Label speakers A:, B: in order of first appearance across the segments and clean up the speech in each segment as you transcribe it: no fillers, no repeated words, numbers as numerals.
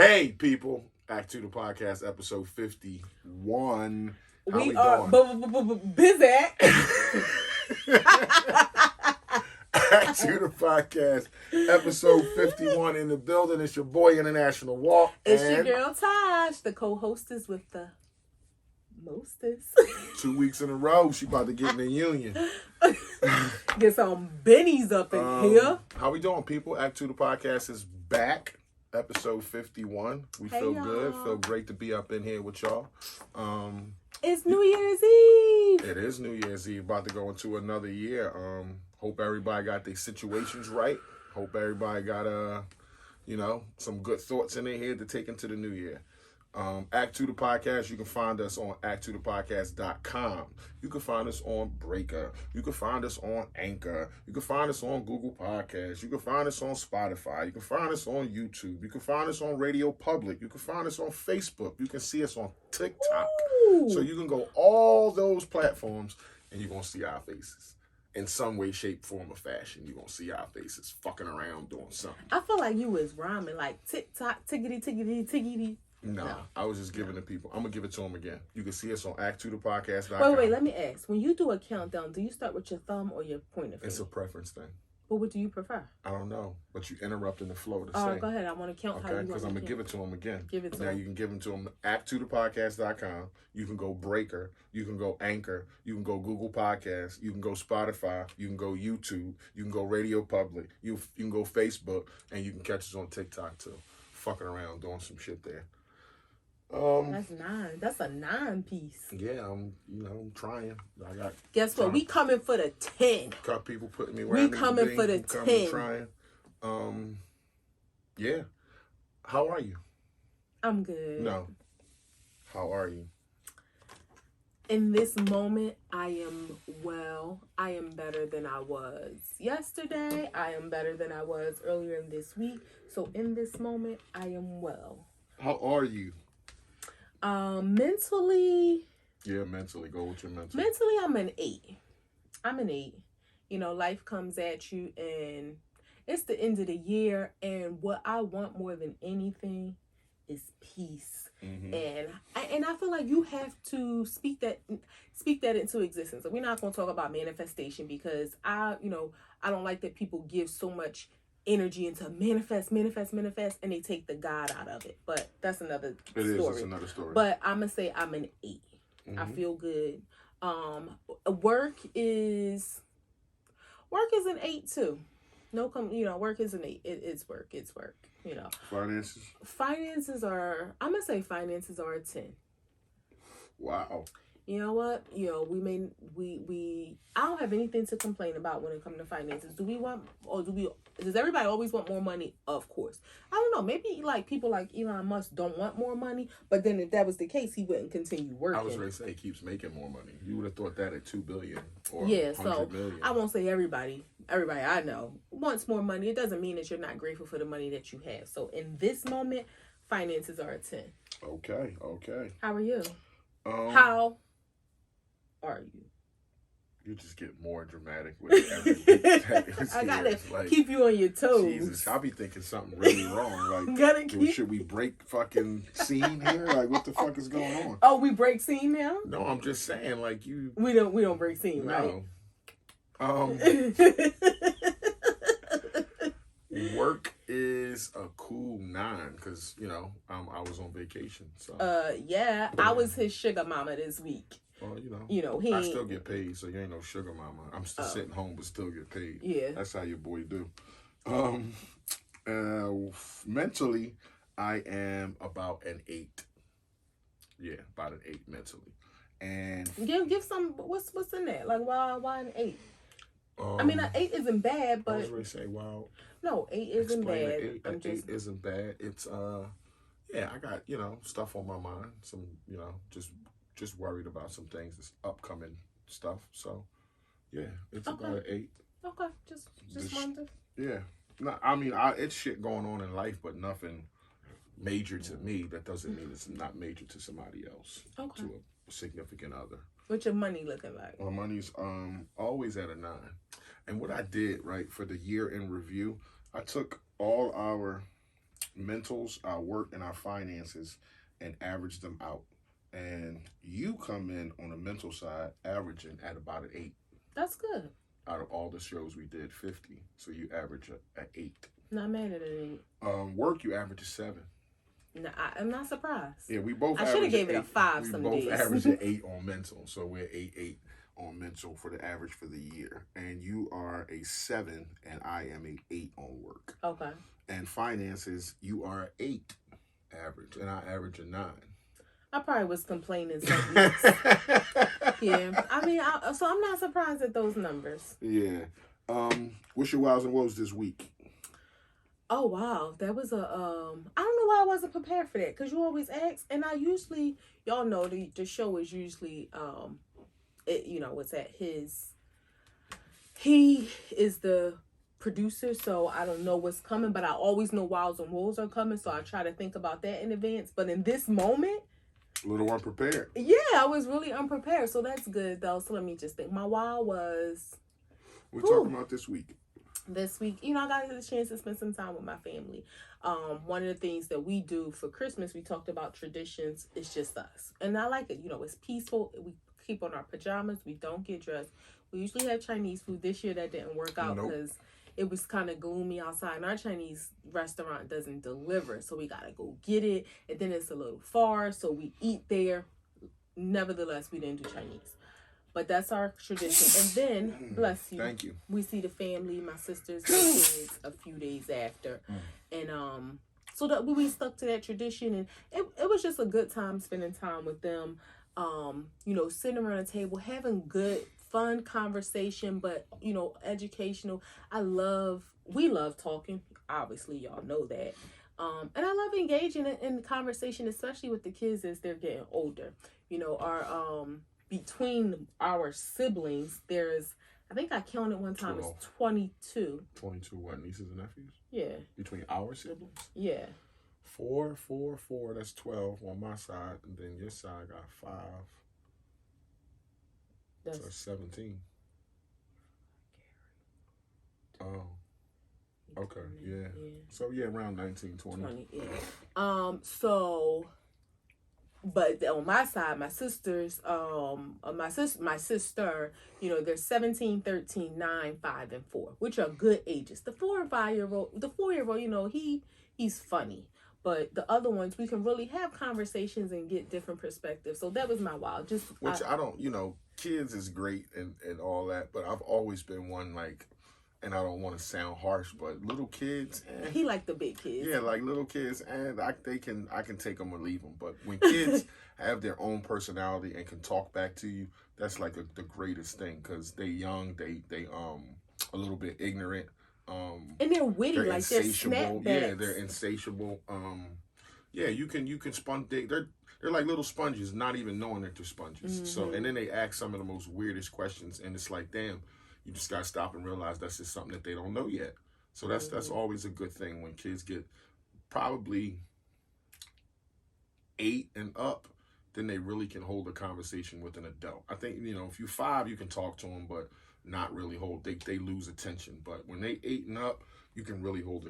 A: Hey, people. Act 2 the podcast, episode 51. How
B: We
A: we
B: are
A: doing?
B: busy.
A: Act 2 the podcast, episode 51 in the building. It's your boy, International Walk.
B: It's your girl, Taj, the co-hostess with the mostest.
A: 2 weeks in a row, she about to get in the union.
B: Get some bennies up in here.
A: How we doing, people? Act 2 the podcast is back. Episode 51. We feel
B: y'all.
A: good. Feel great to be up in here with y'all.
B: It's New Year's Eve.
A: It is New Year's Eve. About to go into another year. Hope everybody got their situations right. Hope everybody got some good thoughts in their head to take into the new year. Act 2 the podcast, you can find us on act2thepodcast.com. You can find us on Breaker. You can find us on Anchor. You can find us on Google Podcasts. You can find us on Spotify. You can find us on YouTube. You can find us on Radio Public. You can find us on Facebook. You can see us on TikTok.
B: Ooh.
A: So you can go all those platforms and you're going to see our faces. In some way, shape, form, or fashion, you're going to see our faces fucking around doing something.
B: I feel like you was rhyming like tick-tock, tiggity.
A: No, I was just giving the people. I'm going to give it to them again. You can see us on act2thepodcast.com.
B: Wait, let me ask. When you do a countdown, do you start with your thumb or your pointer finger?
A: It's a preference thing.
B: But what do you prefer?
A: I don't know, but you interrupting the flow to
B: All
A: say.
B: right, go ahead. I want to count how you
A: Okay,
B: want
A: because
B: to
A: I'm going to
B: count.
A: give it to them again.
B: Give it to
A: now
B: them.
A: you can give them to them act2thepodcast.com. You can go Breaker. You can go Anchor. You can go Google Podcasts. You can go Spotify. You can go YouTube. You can go Radio Public. You can go Facebook. And you can catch us on TikTok too. Fucking around doing some shit there.
B: That's 9. That's a 9 piece.
A: Yeah, I'm trying. I got.
B: Guess what? We coming for the 10.
A: Got people putting me
B: We
A: around.
B: coming for the
A: I'm coming,
B: 10.
A: trying. Yeah. How are you?
B: I'm good.
A: No. How are you?
B: In this moment, I am well. I am better than I was yesterday. I am better than I was earlier in this week. So in this moment, I am well.
A: How are you?
B: Mentally.
A: Yeah, mentally. Go with your mental.
B: Mentally, I'm an 8. I'm an 8. You know, life comes at you and it's the end of the year. And what I want more than anything is peace.
A: Mm-hmm.
B: And I feel like you have to speak that into existence. So we're not going to talk about manifestation because I don't like that people give so much energy into manifest, and they take the God out of it. But that's another story.
A: It's another story.
B: But I'm gonna say I'm an 8.
A: Mm-hmm.
B: I feel good. Work is an 8 too. Work is an 8. It's work. It's work. Finances are. I'm gonna say finances are a 10. Wow. You know what? We I don't have anything to complain about when it comes to finances. Does everybody always want more money? Of course. I don't know. Maybe like people like Elon Musk don't want more money, but then if that was the case, he wouldn't continue working.
A: I was going to say he keeps making more money. You would have thought that at $2 billion or
B: $100
A: so million.
B: I won't say everybody I know wants more money. It doesn't mean that you're not grateful for the money that you have. So in this moment, finances are a 10.
A: Okay.
B: How are you? How are you?
A: You just get more dramatic with every
B: I gotta keep you on your toes.
A: Jesus, I'll be thinking something really wrong. Like, should we break fucking scene here? Like, what the fuck is going on?
B: Oh, we break scene now?
A: No, I'm just saying, like you.
B: We don't break scene,
A: no. Right? Work is a cool 9 because I was on vacation. So.
B: Yeah, I was his sugar mama this week.
A: Well, I still get paid, so you ain't no sugar mama. I'm still sitting home, but still get paid.
B: Yeah,
A: that's how your boy do. Mentally, I am about an 8. Yeah, about an 8 mentally. And
B: give some. What's in that? Like why an 8? I mean, an 8 isn't bad, but
A: I was ready to say, wow.
B: No, 8 isn't bad.
A: An 8 isn't bad. It's yeah, I got stuff on my mind. Some just worried about some things. This upcoming stuff. So yeah, it's about an 8.
B: Okay, just wonder.
A: Yeah, no, I mean, it's shit going on in life, but nothing major to me. That doesn't mean it's not major to somebody else.
B: Okay.
A: To a significant other.
B: What's your money looking like?
A: My money's always at a 9. And what I did, right, for the year in review, I took all our mentals, our work, and our finances, and average them out. And you come in on the mental side, averaging at about an 8.
B: That's good.
A: Out of all the shows we did, 50. So you average an 8.
B: Not mad at an
A: 8. Work, you average a 7.
B: No, I'm not surprised.
A: Yeah, we both.
B: I should have gave it a 5 some days.
A: We both average an 8 on mental, so we're 8 on mental for the average for the year. And you are a 7, and I am a 8 on work.
B: Okay.
A: And finances, you are 8 average, and I average a 9.
B: I probably was complaining some weeks. Yeah, I mean, so I'm not surprised at those numbers.
A: Yeah. What's your wows and woes this week?
B: Oh wow, that was a I don't know why I wasn't prepared for that, because you always ask, and I usually, y'all know the show is usually it's at his. He is the producer, so I don't know what's coming, but I always know wows and woes are coming, so I try to think about that in advance. But in this moment,
A: a little unprepared.
B: Yeah, I was really unprepared, so that's good though. So let me just think. My wow was.
A: We're talking about this week.
B: This week, I got the chance to spend some time with my family. One of the things that we do for Christmas, we talked about traditions. It's just us, and I like it. It's peaceful. We keep on our pajamas. We don't get dressed. We usually have Chinese food. This year that didn't work out because it was kind of gloomy outside, and our Chinese restaurant doesn't deliver, so we gotta go get it, and then it's a little far, so we eat there. Nevertheless, we didn't do Chinese. But that's our tradition. And then, bless you,
A: thank you,
B: we see the family, my sisters, my kids, a few days after. And so that we stuck to that tradition. And it was just a good time spending time with them. Sitting around a table, having good, fun conversation, but, educational. We love talking. Obviously, y'all know that. And I love engaging in the conversation, especially with the kids as they're getting older. Between our siblings, there's, I think I counted one time,
A: 12.
B: It's 22.
A: 22 what, nieces and nephews?
B: Yeah.
A: Between our siblings?
B: Yeah.
A: 4, that's 12 on my side, and then your side got 5. So that's 17. Oh. Okay, yeah. So yeah, around 19, 20.
B: Yeah. But on my side, my sisters, my sister, they're 17, 13, 9, 5, and 4, which are good ages. The 4 and 5-year-old, the 4-year-old, he's funny. But the other ones, we can really have conversations and get different perspectives. So that was my wild.
A: Kids is great and all that, but I've always been one, like, and I don't want to sound harsh, but little kids.
B: He like the big kids.
A: Yeah, like little kids, and I can take them or leave them. But when kids have their own personality and can talk back to you, that's like the greatest thing, because they young, they a little bit ignorant.
B: And they're witty, they're insatiable.
A: Yeah, they're insatiable. You can sponge. They're like little sponges, not even knowing that they're sponges. Mm-hmm. So, and then they ask some of the most weirdest questions, and it's like, damn. You just gotta stop and realize that's just something that they don't know yet. So that's always a good thing when kids get probably 8 and up, then they really can hold a conversation with an adult. I think, if you're 5, you can talk to them, but not really hold. They lose attention. But when they 8 and up, you can really hold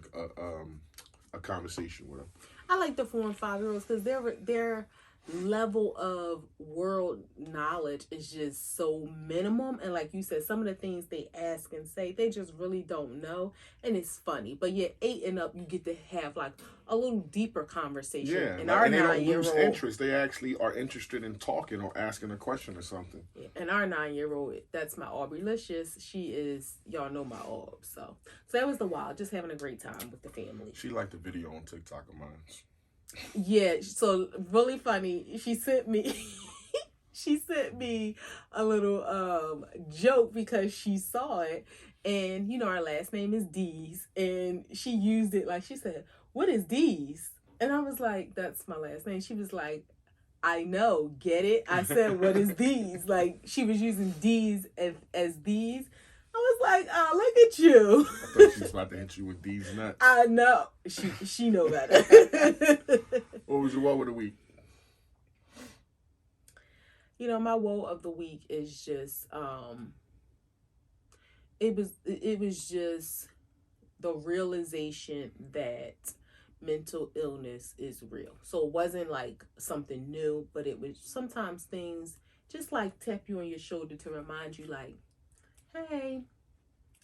A: a conversation with them.
B: I like the 4 and 5-year-olds because their level of world knowledge is just so minimum, and like you said, some of the things they ask and say, they just really don't know, and it's funny. But yeah, 8 and up, you get to have like a little deeper conversation.
A: Yeah,
B: and
A: they don't lose interest. They actually are interested in talking or asking a question or something.
B: Yeah. And our 9-year-old, that's my Aubrey-licious. She is, y'all know my Aub. So that was the wild, just having a great time with the family.
A: She liked the video on TikTok of mine.
B: Yeah, so really funny. She sent me a little joke because she saw it, and our last name is Dees, and she used it like, she said, "What is Dees?" And I was like, "That's my last name." She was like, "I know, get it?" I said, "What is Dees?" Like, she was using Dees as Dees. I was like, "Oh, look at you."
A: I thought she was about to hit you with these nuts.
B: I know. She know better.
A: What was your woe of the week?
B: My woe of the week is just it was just the realization that mental illness is real. So it wasn't like something new, but it was sometimes things just like tap you on your shoulder to remind you like, hey,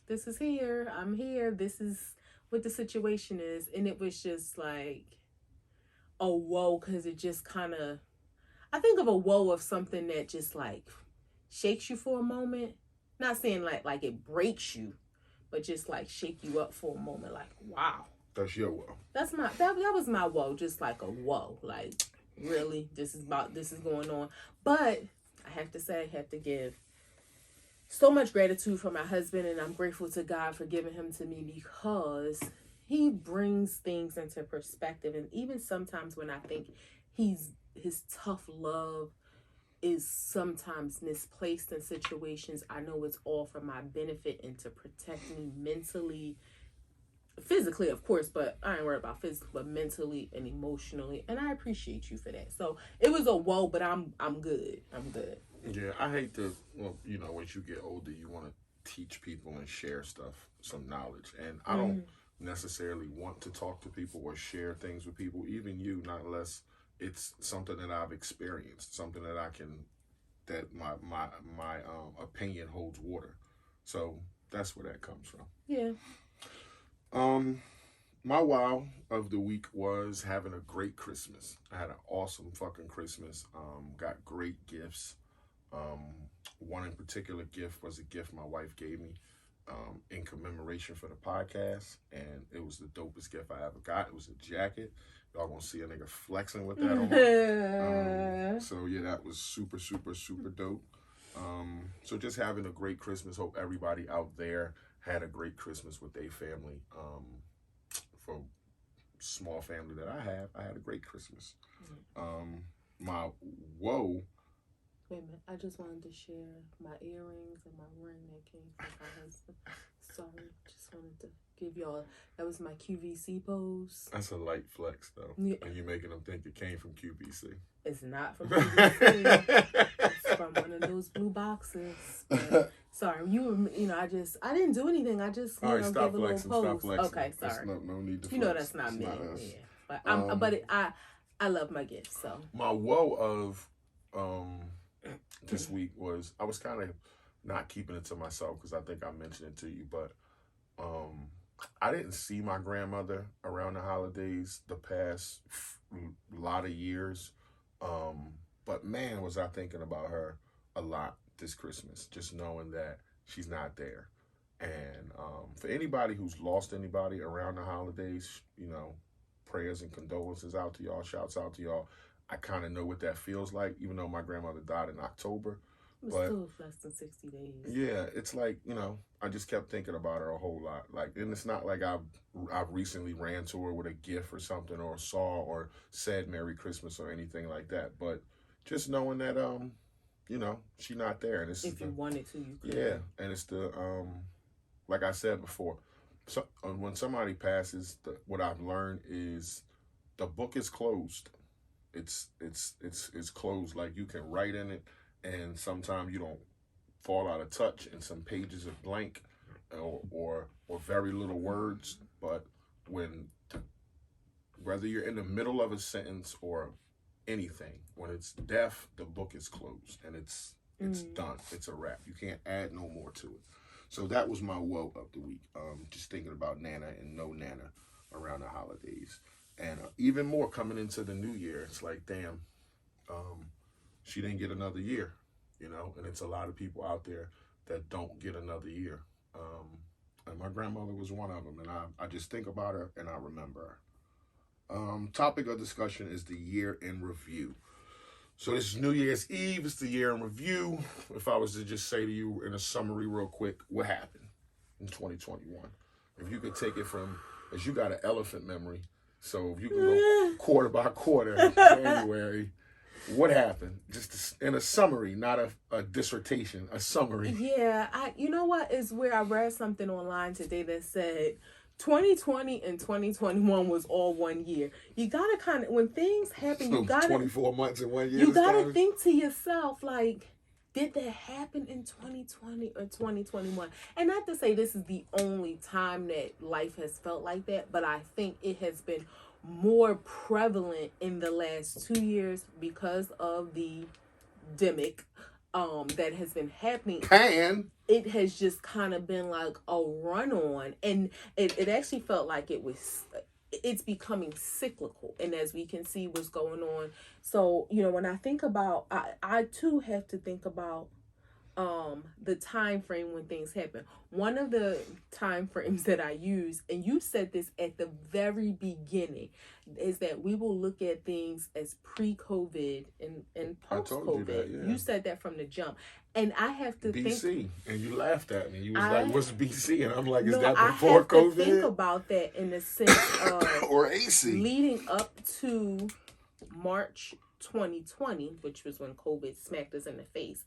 B: this is here. I'm here. This is what the situation is. And it was just like a whoa, because it just kind of, I think of a whoa of something that just like shakes you for a moment. Not saying like it breaks you, but just like shake you up for a moment. Like, wow.
A: That's your whoa.
B: That's my, that was my whoa. Just like a whoa. Like, really, this is going on. But I have to say, I have to give so much gratitude for my husband, and I'm grateful to God for giving him to me, because he brings things into perspective. And even sometimes when I think his tough love is sometimes misplaced in situations, I know it's all for my benefit and to protect me mentally, physically, of course, but I ain't worried about physically, but mentally and emotionally. And I appreciate you for that. So it was a whoa, but I'm good. I'm good.
A: Yeah, I hate to, well, you know, once you get older, you want to teach people and share stuff, some knowledge. And I don't necessarily want to talk to people or share things with people, even you, not unless it's something that I've experienced, something that I can, that my opinion holds water. So that's where that comes from.
B: Yeah.
A: My wow of the week was having a great Christmas. I had an awesome fucking Christmas. Got great gifts. One in particular gift was a gift my wife gave me in commemoration for the podcast, and it was the dopest gift I ever got. It was a jacket. Y'all gonna see a nigga flexing with that on. So yeah, that was super, super, super dope. So just having a great Christmas. Hope everybody out there had a great Christmas with their family. For small family that I had a great Christmas. My whoa.
B: Wait a minute, I just wanted to share my earrings and my ring that came from my husband. Sorry, just wanted to give y'all, that was my QVC pose.
A: That's a light flex though. Yeah. And you making them think it came from QVC.
B: It's not from QVC. It's from one of those blue boxes. But, sorry, you know, I didn't do anything. I just,
A: you know,
B: gave a little pose.
A: Stop flexing.
B: Okay, sorry.
A: No need to flex.
B: You know that's not me. Yeah. But I love my gifts, so.
A: My woe of this week was, I was kind of not keeping it to myself because I think I mentioned it to you, but I didn't see my grandmother around the holidays the past lot of years. But man, was I thinking about her a lot this Christmas, just knowing that she's not there. And for anybody who's lost anybody around the holidays, you know, prayers and condolences out to y'all, shouts out to y'all. I kind of know what that feels like, even though my grandmother died in October.
B: It was still less than 60 days. Yeah,
A: it's like, you know, I just kept thinking about her a whole lot. Like, and it's not like I've recently ran to her with a gift or something, or saw or said Merry Christmas or anything like that. But just knowing that, you know, she's not there. And
B: if you wanted to, you could.
A: Yeah, and it's the, like I said before, so when somebody passes, what I've learned is the book is closed. It's closed. Like, you can write in it, and sometimes you don't fall out of touch, and some pages are blank or very little words. But whether you're in the middle of a sentence or anything, when it's deaf, the book is closed, and it's done. It's a wrap. You can't add no more to it. So that was my woe of the week. Just thinking about Nana and no Nana around the holidays. And even more coming into the new year, it's like, damn, she didn't get another year, you know? And it's a lot of people out there that don't get another year. And my grandmother was one of them. And I just think about her and I remember her. Topic of discussion is the year in review. So this is New Year's Eve. It's the year in review. If I was to just say to you in a summary real quick, what happened in 2021? If you could take it from, as you got an elephant memory, so if you can go quarter by quarter, January, what happened? Just in a summary, not a dissertation, a summary.
B: Yeah, you know what is where I read something online today that said 2020 and 2021 was all 1 year. You gotta kind of, when things happen, you gotta
A: 24 months in 1 year.
B: You gotta think to yourself, like, did that happen in 2020 or 2021? And not to say this is the only time that life has felt like that, but I think it has been more prevalent in the last 2 years because of the demic that has been happening. It has just kind of been like a run on, and it actually felt like it's becoming cyclical, and as we can see what's going on. So, when I think about, I too have to think about the time frame when things happen. One of the time frames that I use, and you said this at the very beginning, is that we will look at things as pre-COVID and post-COVID. You said that from the jump. And I have to
A: BC, and you laughed at me. You was like, what's BC? And I'm like, is that before COVID? I have to
B: think about that in the sense of
A: or AC.
B: Leading up to March 2020, which was when COVID smacked us in the face.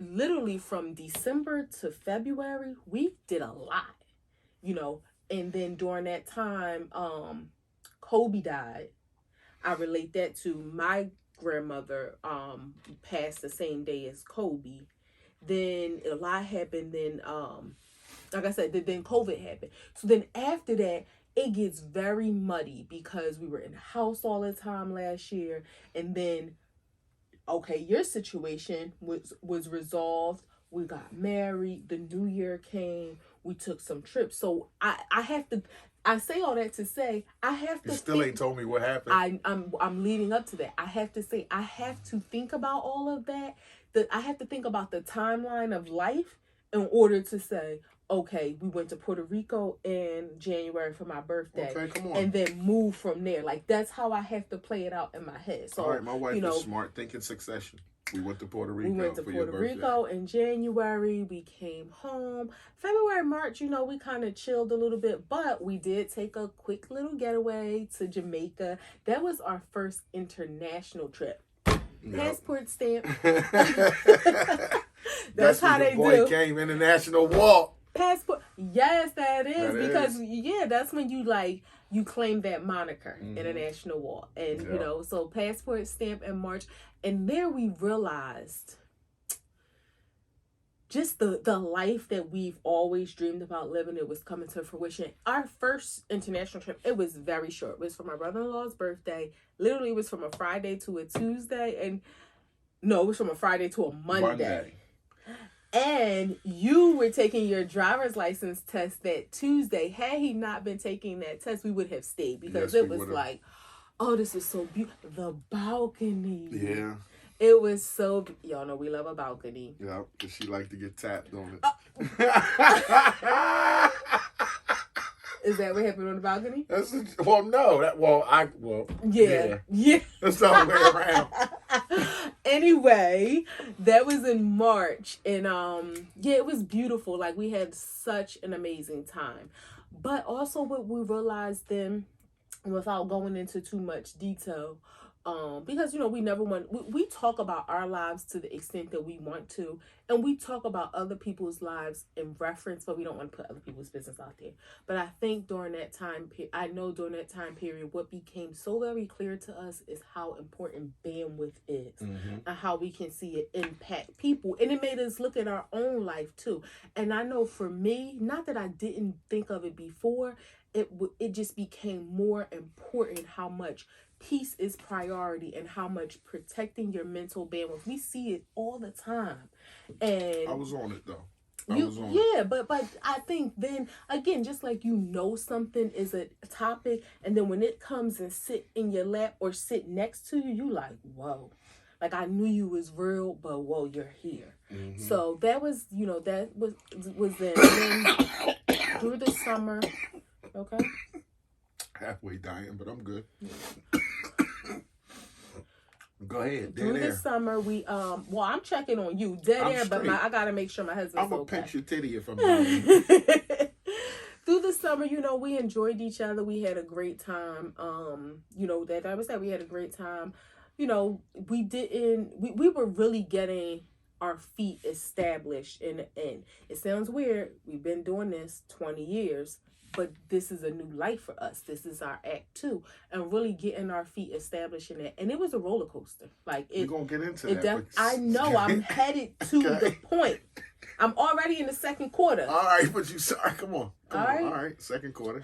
B: Literally from December to February, we did a lot, and then during that time, Kobe died. I relate that to my grandmother, passed the same day as Kobe. Then a lot happened. Then, like I said, then COVID happened. So then after that, it gets very muddy because we were in the house all the time last year, and then okay, your situation was resolved. We got married. The new year came. We took some trips. So I have to. I say all that to say I have to.
A: You still ain't told me what happened.
B: I'm leading up to that. I have to say I have to think about all of that. I have to think about the timeline of life in order to say, okay, we went to Puerto Rico in January for my birthday.
A: Okay, come on.
B: And then move from there. Like, that's how I have to play it out in my head. So,
A: all right, my wife is smart. Think in succession. We went to Puerto Rico.
B: We went to Puerto Rico in January. We came home. February, March, we kind of chilled a little bit. But we did take a quick little getaway to Jamaica. That was our first international trip. Yep. Passport stamp. That's how they do.
A: Came international walk.
B: Passport, yes, that is because that's when you claim that moniker, international walk, and so passport stamp in March, and there we realized just the life that we've always dreamed about living. It was coming to fruition. Our first international trip, it was very short. It was for my brother-in-law's birthday. Literally, it was from a Friday to a Tuesday, it was from a Friday to a Monday. And you were taking your driver's license test that Tuesday. Had he not been taking that test, we would have stayed because it was like, oh, this is so beautiful. The balcony.
A: Yeah.
B: It was so, y'all know we love a balcony.
A: Yeah, because she likes to get tapped on it.
B: Is that what happened on the balcony?
A: Yeah. That's not the way around.
B: Anyway, that was in March, and it was beautiful. Like, we had such an amazing time. But also what we realized then, without going into too much detail, because we never we talk about our lives to the extent that we want to, and we talk about other people's lives in reference, but we don't want to put other people's business out there. But I think during that time period, what became so very clear to us is how important bandwidth is, and how we can see it impact people, and it made us look at our own life too. And I know for me, not that I didn't think of it before, it just became more important how much peace is priority and how much protecting your mental bandwidth. We see it all the time. And
A: I was on it though.
B: But I think then again, just like something is a topic, and then when it comes and sit in your lap or sit next to you, you like, whoa. Like, I knew you was real, but whoa, you're here. So that was, that was then. And then through the summer, okay.
A: Halfway dying, but I'm good. Go ahead.
B: Through the summer, we I'm checking on you, dead air, but I gotta make sure my husband's okay.
A: I'm gonna pinch your titty if I'm dying.
B: Through the summer, we enjoyed each other. We had a great time. That I would say we had a great time. We were really getting our feet established, and it sounds weird. We've been doing this 20 years. But this is a new life for us. This is our act 2, and really getting our feet established in that. And it was a roller coaster. Like,
A: we're gonna get into that.
B: I know. I'm headed to the point. I'm already in the second quarter.
A: All right, but come on. All right, second quarter.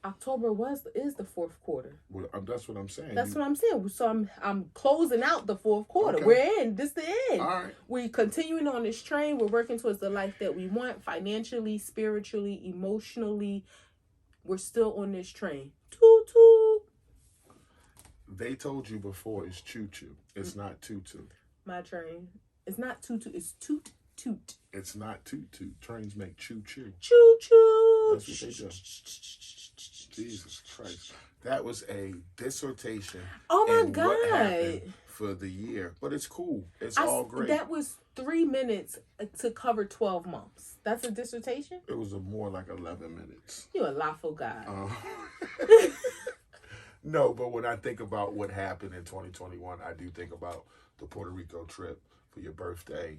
B: October is the fourth quarter.
A: Well, that's what I'm saying.
B: That's what I'm saying. So I'm closing out the fourth quarter.
A: Okay.
B: We're in. This is the end.
A: All right.
B: We're continuing on this train. We're working towards the life that we want, financially, spiritually, emotionally. We're still on this train. Toot toot.
A: They told you before it's choo-choo. It's not toot-toot.
B: My train. It's not toot toot. It's toot toot.
A: It's not toot-toot. Trains make choo-choo.
B: Choo-choo.
A: That's what they do. Jesus Christ. That was a dissertation.
B: Oh my
A: in
B: God.
A: What happened for the year. But it's cool. It's all great.
B: That was 3 minutes to cover 12 months. That's a dissertation?
A: It was more like 11 minutes.
B: You're a lawful guy.
A: No, but when I think about what happened in 2021, I do think about the Puerto Rico trip for your birthday.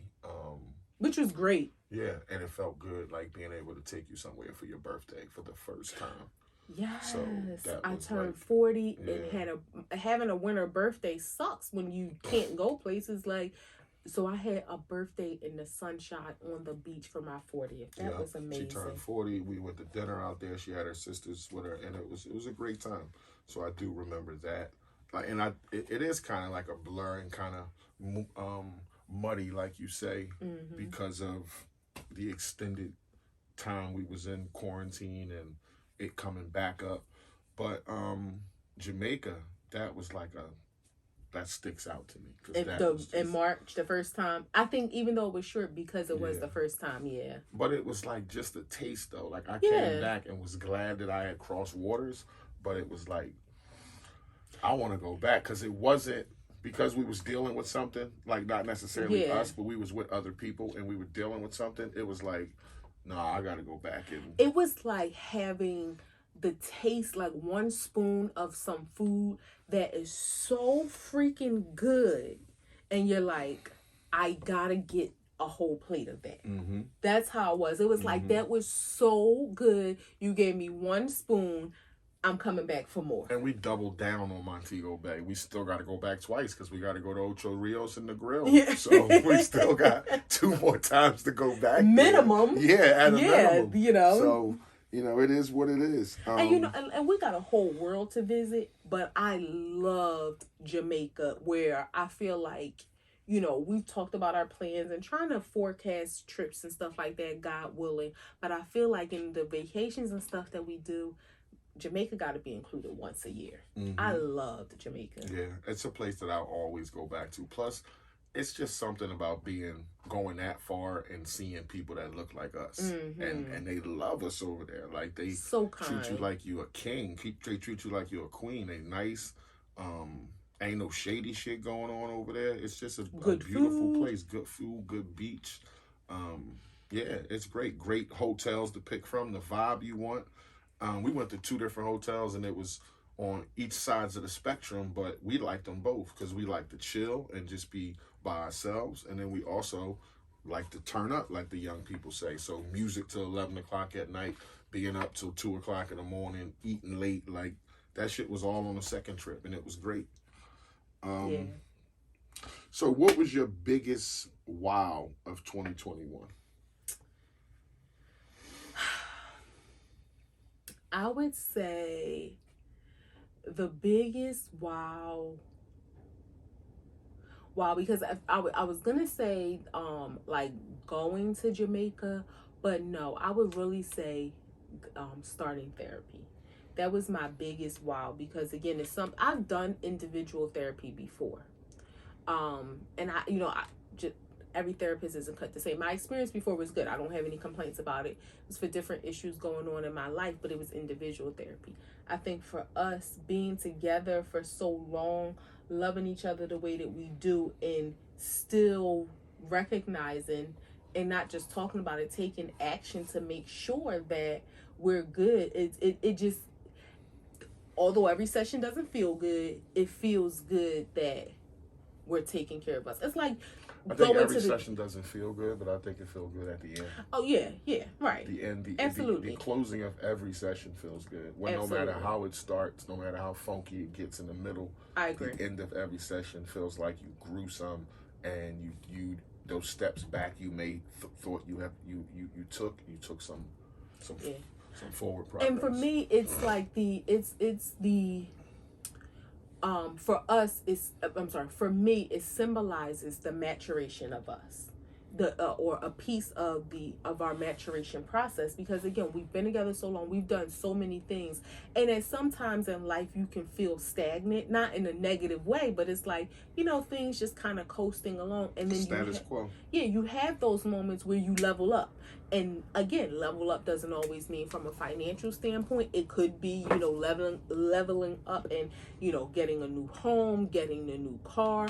B: Which was great.
A: Yeah, and it felt good, like being able to take you somewhere for your birthday for the first time.
B: Yes,
A: so
B: I turned 40 and having a winter birthday sucks when you can't go places. Like, so I had a birthday in the sunshine on the beach for my 40th. That was amazing.
A: She turned 40. We went to dinner out there. She had her sisters with her, and it was a great time. So I do remember that. And it is kind of like a blur and kind of muddy, like you say, because of the extended time we was in quarantine and it coming back up. But Jamaica, that was like that sticks out to me.
B: In March, the first time, I think even though it was short because it was the first time,
A: But it was like just a taste though. Like I came back and was glad that I had crossed waters, but it was like, I want to go back because it wasn't, because we was dealing with something, like not necessarily us, but we was with other people and we were dealing with something. It was like, I got to go back.
B: It was like having the taste, like one spoon of some food that is so freaking good. And you're like, I got to get a whole plate of that.
A: Mm-hmm.
B: That's how it was. It was like, that was so good. You gave me one spoon. I'm coming back for more.
A: And we doubled down on Montego Bay. We still got to go back twice because we got to go to Ocho Rios and the grill. Yeah. So we still got 2 more times to go back.
B: Minimum.
A: There. Yeah, at a minimum.
B: You know.
A: So, it is what it is.
B: And and we got a whole world to visit, but I loved Jamaica, where I feel like, we've talked about our plans and trying to forecast trips and stuff like that, God willing. But I feel like in the vacations and stuff that we do, Jamaica got to be included once a year. Mm-hmm. I loved Jamaica.
A: Yeah, it's a place that I'll always go back to. Plus, it's just something about going that far and seeing people that look like us. Mm-hmm. And they love us over there. Like, they
B: so kind.
A: Treat you like you a king. They treat you like you're a queen. They nice. Ain't no shady shit going on over there. It's just a beautiful place. Good food, good beach. Yeah, it's great. Great hotels to pick from. The vibe you want. We went to 2 different hotels, and it was on each sides of the spectrum, but we liked them both because we like to chill and just be by ourselves. And then we also like to turn up, like the young people say. So music till 11 o'clock at night, being up till 2 o'clock in the morning, eating late. Like, that shit was all on the second trip, and it was great. So what was your biggest wow of 2021?
B: I would say the biggest wow, because I was going to say, like going to Jamaica, but no, I would really say, starting therapy. That was my biggest wow, because again, I've done individual therapy before. And every therapist isn't cut the same. My experience before was good. I don't have any complaints about it. It was for different issues going on in my life, but it was individual therapy. I think for us being together for so long, loving each other the way that we do, and still recognizing and not just talking about it, taking action to make sure that we're good. It just, although every session doesn't feel good, it feels good that we're taking care of us. It's like,
A: I think every session doesn't feel good, but I think it feels good at the end.
B: Oh, yeah, right.
A: The end,
B: absolutely.
A: The closing of every session feels good. No matter how it starts, no matter how funky it gets in the middle,
B: I agree.
A: The end of every session feels like you grew some, and you those steps back you made thought you took some some forward progress.
B: And for me, it's like for us, for me, it symbolizes the maturation of us, or a piece of our maturation process. Because again, we've been together so long, we've done so many things, and at sometimes in life you can feel stagnant, not in a negative way, but it's like, things just kind of coasting along, and then
A: status quo.
B: Yeah, you have those moments where you level up. And again, level up doesn't always mean from a financial standpoint. It could be, leveling up and, getting a new home, getting a new car,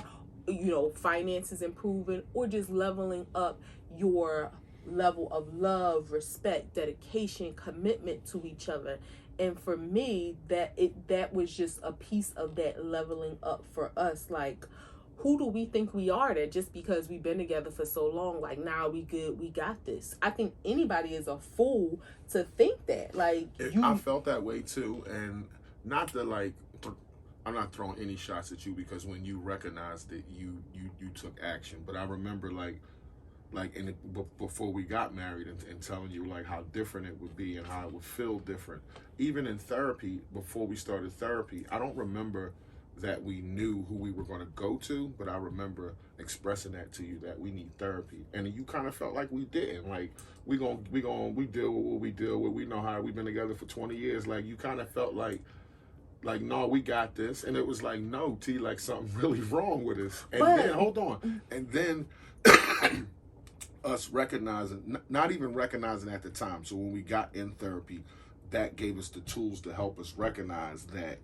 B: finances improving, or just leveling up your level of love, respect, dedication, commitment to each other. And for me, that was just a piece of that leveling up for us. Like, who do we think we are that just because we've been together for so long, like, nah, we good, we got this? I think anybody is a fool to think that. Like,
A: I felt that way too, and not to like, I'm not throwing any shots at you, because when you recognized it, you took action. But I remember before we got married and telling you like how different it would be and how it would feel different. Even in therapy, before we started therapy, I don't remember that we knew who we were going to go to, but I remember expressing that to you, that we need therapy, and you kind of felt like we didn't. Like, we deal with what we deal with. We know how we've been together for 20 years. Like, you kind of felt like no, we got this, and it was like, no, T, like something really wrong with us. And then hold on, and then us recognizing, not even recognizing at the time. So when we got in therapy, that gave us the tools to help us recognize that,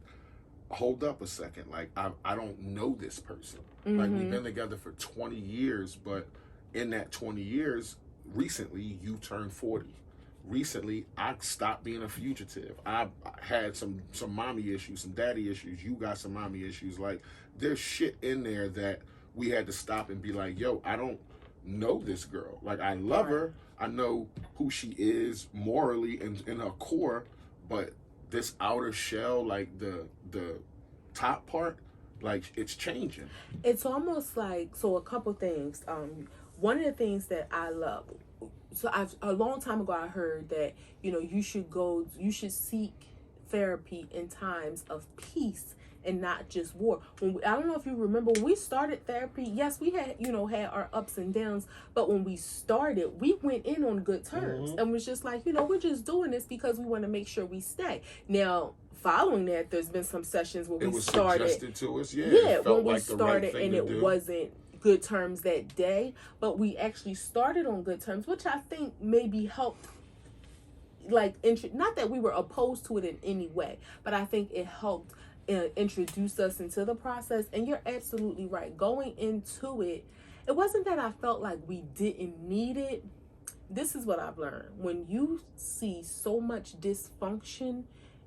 A: hold up a second, like, I don't know this person. Mm-hmm. Like, we've been together for 20 years, but in that 20 years, recently you turned 40. Recently, I stopped being a fugitive. I had some mommy issues, some daddy issues. You got some mommy issues. Like, there's shit in there that we had to stop and be like, yo, I don't know this girl. Like, I love her. I know who she is morally and in her core, but this outer shell, like the top part, like, it's changing.
B: It's almost like, so a couple things. One of the things that I love, so a long time ago I heard that, you should seek therapy in times of peace and not just war. I don't know if you remember, when we started therapy, yes, we had, had our ups and downs, but when we started, we went in on good terms. Mm-hmm. And was just like, we're just doing this because we want to make sure we stay. Now, following that, there's been some sessions where we started. It was suggested to us,
A: yeah.
B: When we started, and it wasn't good terms that day, but we actually started on good terms, which I think maybe helped, like, not that we were opposed to it in any way, but I think it helped introduce us into the process. And you're absolutely right. Going into it, it wasn't that I felt like we didn't need it. This is what I've learned. When you see so much dysfunction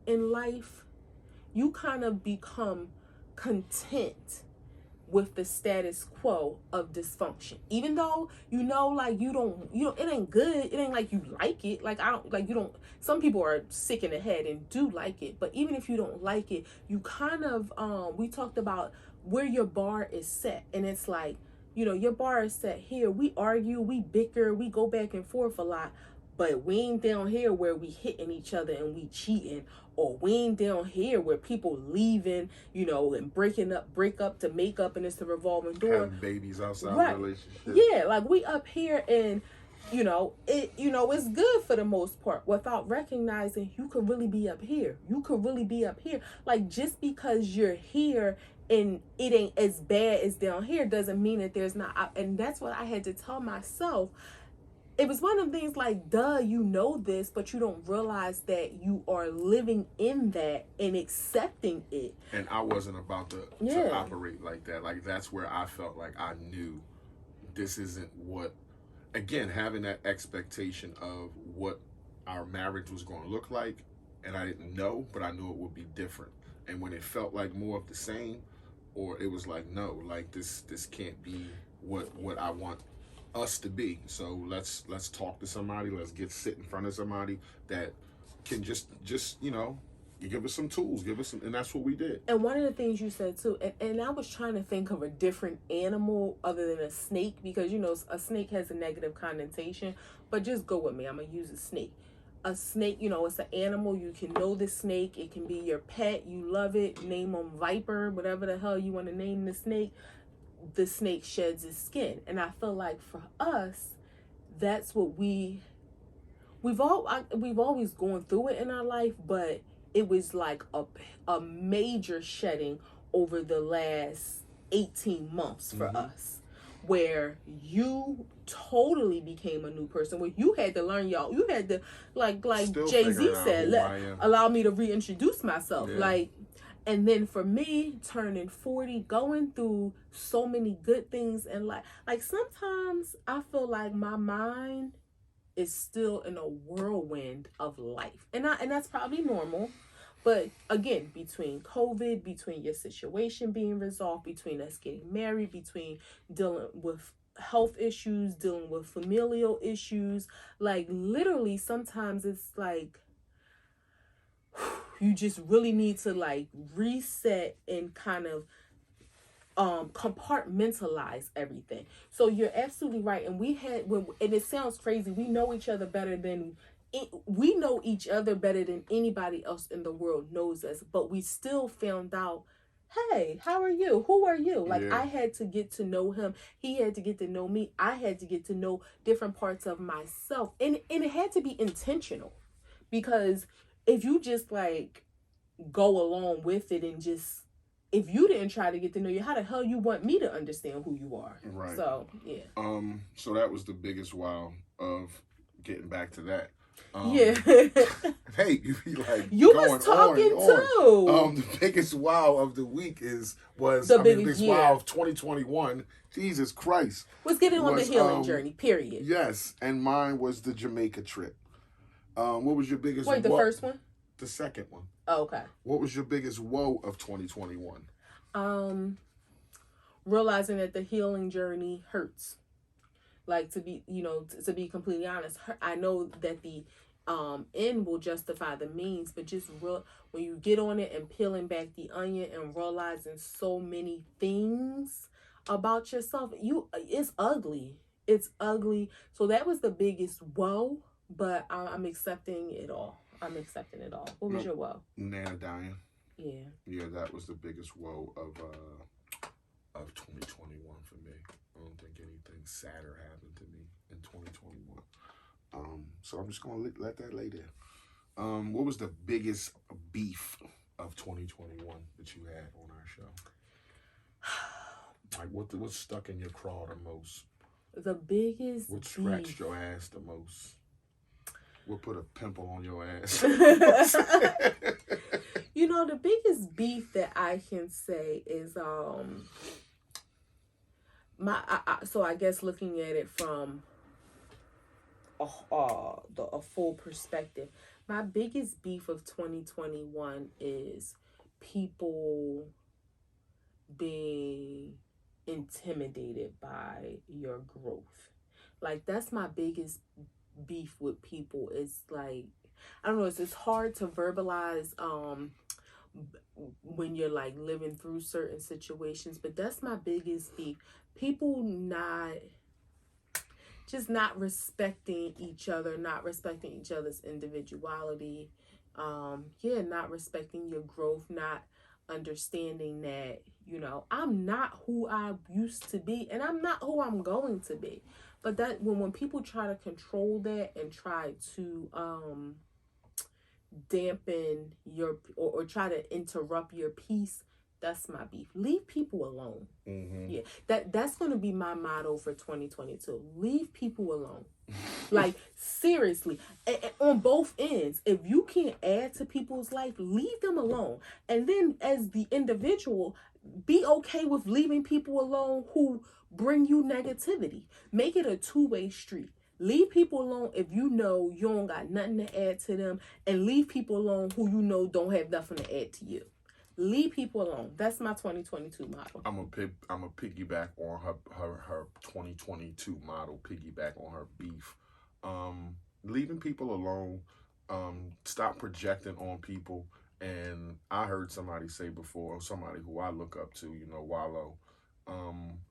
B: in life, you kind of become content with the status quo of dysfunction, even though like you don't it ain't good, it ain't like you like it, like I don't like, you don't, some people are sick in the head and do like it, but even if you don't like it, you kind of we talked about where your bar is set, and it's like, your bar is set here. We argue, we bicker, we go back and forth a lot, but we ain't down here where we hitting each other and we cheating, or we ain't down here where people leaving, and break up to make up, and it's the revolving door.
A: Having babies outside the relationship.
B: Yeah, like, we up here, and it's good for the most part, without recognizing you could really be up here. Like, just because you're here and it ain't as bad as down here doesn't mean that there's not. And that's what I had to tell myself. It was one of the things like, this, but you don't realize that you are living in that and accepting it.
A: And I wasn't about to operate like that. Like, that's where I felt like I knew this isn't what, again, having that expectation of what our marriage was going to look like. And I didn't know, but I knew it would be different. And when it felt like more of the same, or it was like, no, like, this can't be what I want us to be. So let's talk to somebody. Let's sit in front of somebody that can just you give us some tools, and that's what we did.
B: And one of the things you said too, and I was trying to think of a different animal other than a snake, because a snake has a negative connotation, but just go with me. I'm gonna use a snake. a snake, it's an animal. You can know the snake. It can be your pet. You love it. Name them Viper, whatever the hell you want to name the snake. The snake sheds its skin. And I feel like for us, that's what we've always gone through it in our life, but it was like a major shedding over the last 18 months for us, where you totally became a new person, where you had to learn you had to like Jay-Z said, allow me to reintroduce myself. And then for me, turning 40, going through so many good things, and like sometimes I feel like my mind is still in a whirlwind of life, and that's probably normal. But again, between COVID, between your situation being resolved, between us getting married, between dealing with health issues, dealing with familial issues, like literally sometimes it's like you just really need to like reset and kind of compartmentalize everything. So you're absolutely right. And and it sounds crazy, we know each other better than anybody else in the world knows us, but we still found out, hey, how are you? Who are you? Like, I had to get to know him. He had to get to know me. I had to get to know different parts of myself. And it had to be intentional, because if you just like go along with it and just, if you didn't try to get to know you, how the hell you want me to understand who you are?
A: Right.
B: So, yeah.
A: So that was the biggest wow of getting back to that.
B: Hey,
A: you be like,
B: you was talking too.
A: The biggest wow of the week was
B: the biggest
A: wow of 2021. Jesus Christ,
B: was getting on the healing journey. Period.
A: Yes, and mine was the Jamaica trip. What was your biggest?
B: Wait, the first one?
A: The second one.
B: Oh, okay.
A: What was your biggest woe of 2021?
B: Realizing that the healing journey hurts. Like, to be completely honest, I know that the end will justify the means, but just when you get on it and peeling back the onion and realizing so many things about yourself, it's ugly. It's ugly. So that was the biggest woe, but I'm accepting it all. What was your woe?
A: Nana dying.
B: Yeah.
A: Yeah, that was the biggest woe of 2021 for me. I don't think anything sadder happened to me in 2021. So I'm just gonna let that lay there. What was the biggest beef of 2021 that you had on our show? Like, what stuck in your craw the most?
B: The biggest.
A: What scratched your ass the most? What put a pimple on your ass?
B: The biggest beef that I can say is so I guess looking at it from a full perspective, my biggest beef of 2021 is people being intimidated by your growth. Like, that's my biggest beef with people. Is like, I don't know, it's hard to verbalize when you're like living through certain situations, but that's my biggest beef. People not respecting each other, not respecting each other's individuality, not respecting your growth, not understanding that, I'm not who I used to be, and I'm not who I'm going to be. But that when people try to control that and try to dampen your or try to interrupt your peace, that's my beef. Leave people alone.
A: Mm-hmm.
B: Yeah, that's going to be my motto for 2022. Leave people alone. Like, seriously, on both ends. If you can't add to people's life, leave them alone. And then as the individual, be okay with leaving people alone who bring you negativity. Make it a two-way street. Leave people alone if you know you don't got nothing to add to them, and leave people alone who you know don't have nothing to add to you. Leave people alone. That's my 2022 model.
A: I'm a piggyback on her 2022 model. Piggyback on her beef. Leaving people alone. Stop projecting on people. And I heard somebody say before, somebody who I look up to, Wallow.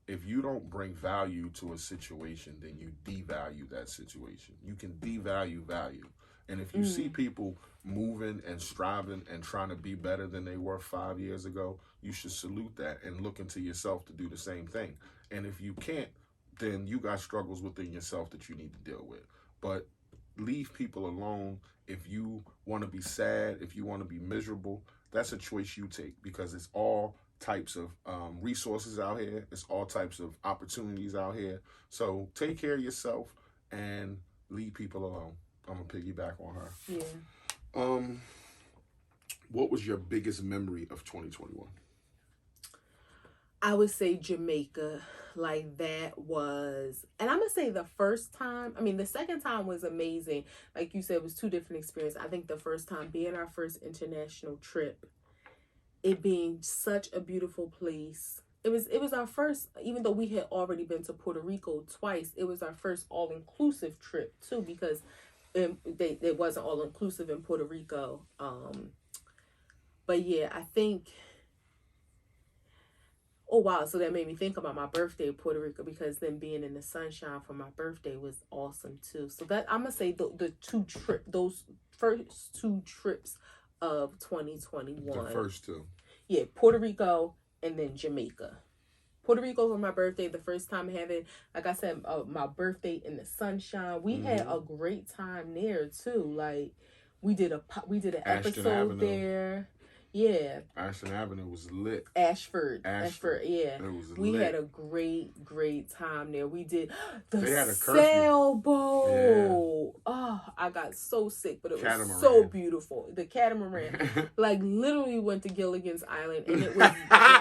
A: If you don't bring value to a situation, then you devalue that situation. You can devalue value. And if you see people moving and striving and trying to be better than they were 5 years ago, you should salute that and look into yourself to do the same thing. And if you can't, then you got struggles within yourself that you need to deal with. But leave people alone. If you want to be sad, if you want to be miserable, that's a choice you take, because it's all types of resources out here. It's all types of opportunities out here. So take care of yourself and leave people alone. I'm gonna piggyback on her.
B: Yeah.
A: What was your biggest memory of 2021?
B: I would say Jamaica. Like, that was, and I'm gonna say the first time, I mean, the second time was amazing. Like you said, it was two different experiences. I think the first time being our first international trip, it being such a beautiful place. It was our first, even though we had already been to Puerto Rico twice, it was our first all-inclusive trip too, because it wasn't all-inclusive in Puerto Rico. But yeah, I think, oh wow, so that made me think about my birthday in Puerto Rico, because then being in the sunshine for my birthday was awesome too. So that, I'm gonna say those first two trips of 2021.
A: The first two.
B: Yeah, Puerto Rico and then Jamaica. Puerto Rico for my birthday, the first time having, like I said, my birthday in the sunshine. We had a great time there too. Like, we did an episode
A: Avenue.
B: There. Yeah.
A: Ashton Avenue was lit.
B: Ashford, yeah.
A: It was
B: we
A: lit.
B: had a great time there. We did
A: they had a
B: sailboat. Yeah. Oh, I got so sick, but it was so beautiful. The catamaran. Like, literally went to Gilligan's Island, and it was...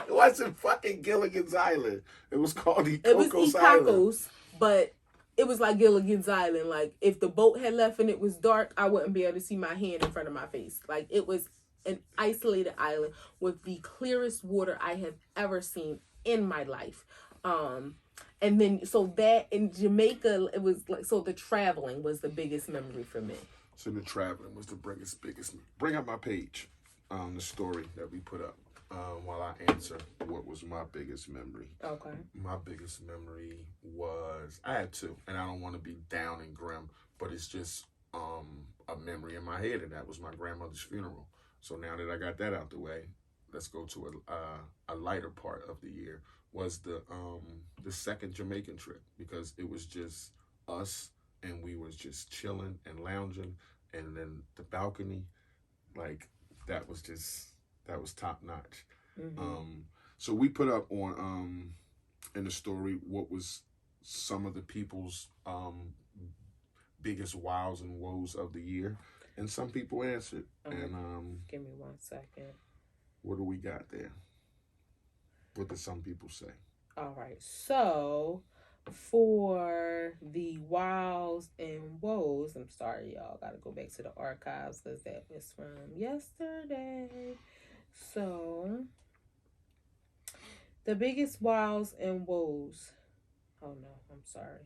A: It wasn't fucking Gilligan's Island. It was called Icacos Island.
B: But it was like Gilligan's Island. Like, if the boat had left and it was dark, I wouldn't be able to see my hand in front of my face. Like, it was an isolated island with the clearest water I have ever seen in my life. And then, so that in Jamaica, it was like, so the traveling was the biggest memory for me.
A: So the traveling was the biggest. Bring up my page, the story that we put up, while I answer what was my biggest memory.
B: Okay.
A: My biggest memory was, I had two, and I don't want to be down and grim, but it's just a memory in my head, and that was my grandmother's funeral. So now that I got that out the way, let's go to a lighter part of the year. Was the second Jamaican trip, because it was just us, and we was just chilling and lounging, and then the balcony, like, that was top notch. So we put up on in the story what was some of the people's biggest wows and woes of the year. And some people answered. And
B: give me 1 second.
A: What do we got there? What did some people say?
B: All right. So for the wows and woes, I'm sorry, y'all. Got to go back to the archives because that was from yesterday. So the biggest wows and woes. Oh no, I'm sorry.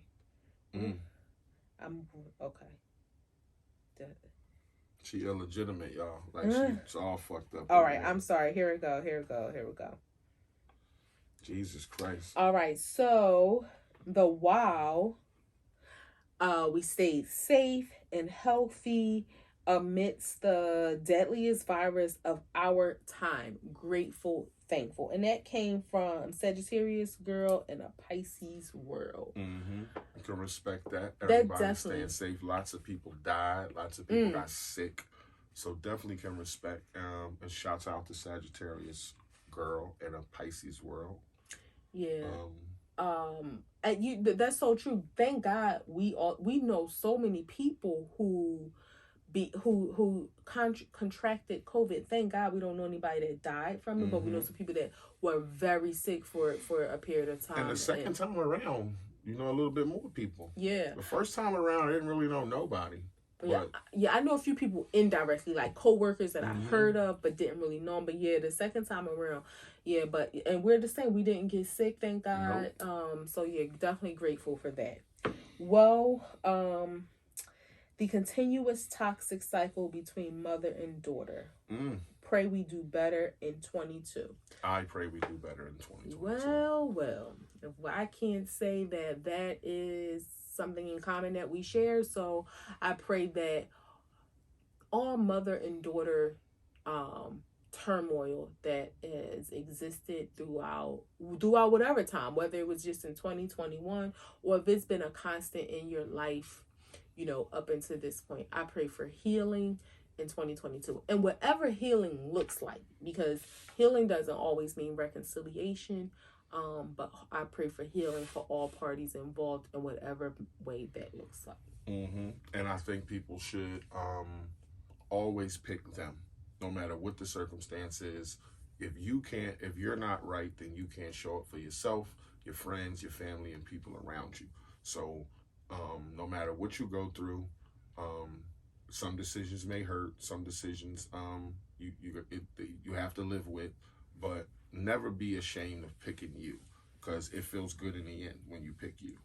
B: I'm okay.
A: She illegitimate, y'all. Like, she's all fucked up.
B: All right, I'm sorry. Here we go.
A: Jesus Christ.
B: All right, so the wow, we stayed safe and healthy amidst the deadliest virus of our time. Grateful, thankful. And that came from Sagittarius girl in a Pisces world.
A: You can respect that. Everybody's staying safe. Lots of people died. Lots of people got sick. So definitely can respect. And shouts out to Sagittarius girl in a Pisces world.
B: Yeah. And that's so true. Thank God we know so many people who contracted COVID. Thank God we don't know anybody that died from it, but we know some people that were very sick for a period of time.
A: And the second time around, you know a little bit more people.
B: Yeah.
A: The first time around, I didn't really know nobody.
B: Yeah, I know a few people indirectly, like co-workers that I heard of but didn't really know them. But yeah, the second time around, yeah, and we're the same. We didn't get sick, thank God. Nope. So yeah, definitely grateful for that. Well, the continuous toxic cycle between mother and daughter. Pray we do better in 22.
A: I pray we do better in 2022.
B: Well, I can't say that is something in common that we share. So I pray that all mother and daughter turmoil that has existed throughout whatever time, whether it was just in 2021 or if it's been a constant in your life, up until this point. I pray for healing in 2022, and whatever healing looks like, because healing doesn't always mean reconciliation, but I pray for healing for all parties involved in whatever way that looks like.
A: And I think people should always pick them, no matter what the circumstance is. If you're not right, then you can't show up for yourself, your friends, your family, and people around you. So no matter what you go through, some decisions may hurt, some decisions you have to live with, but never be ashamed of picking you, because it feels good in the end when you pick you.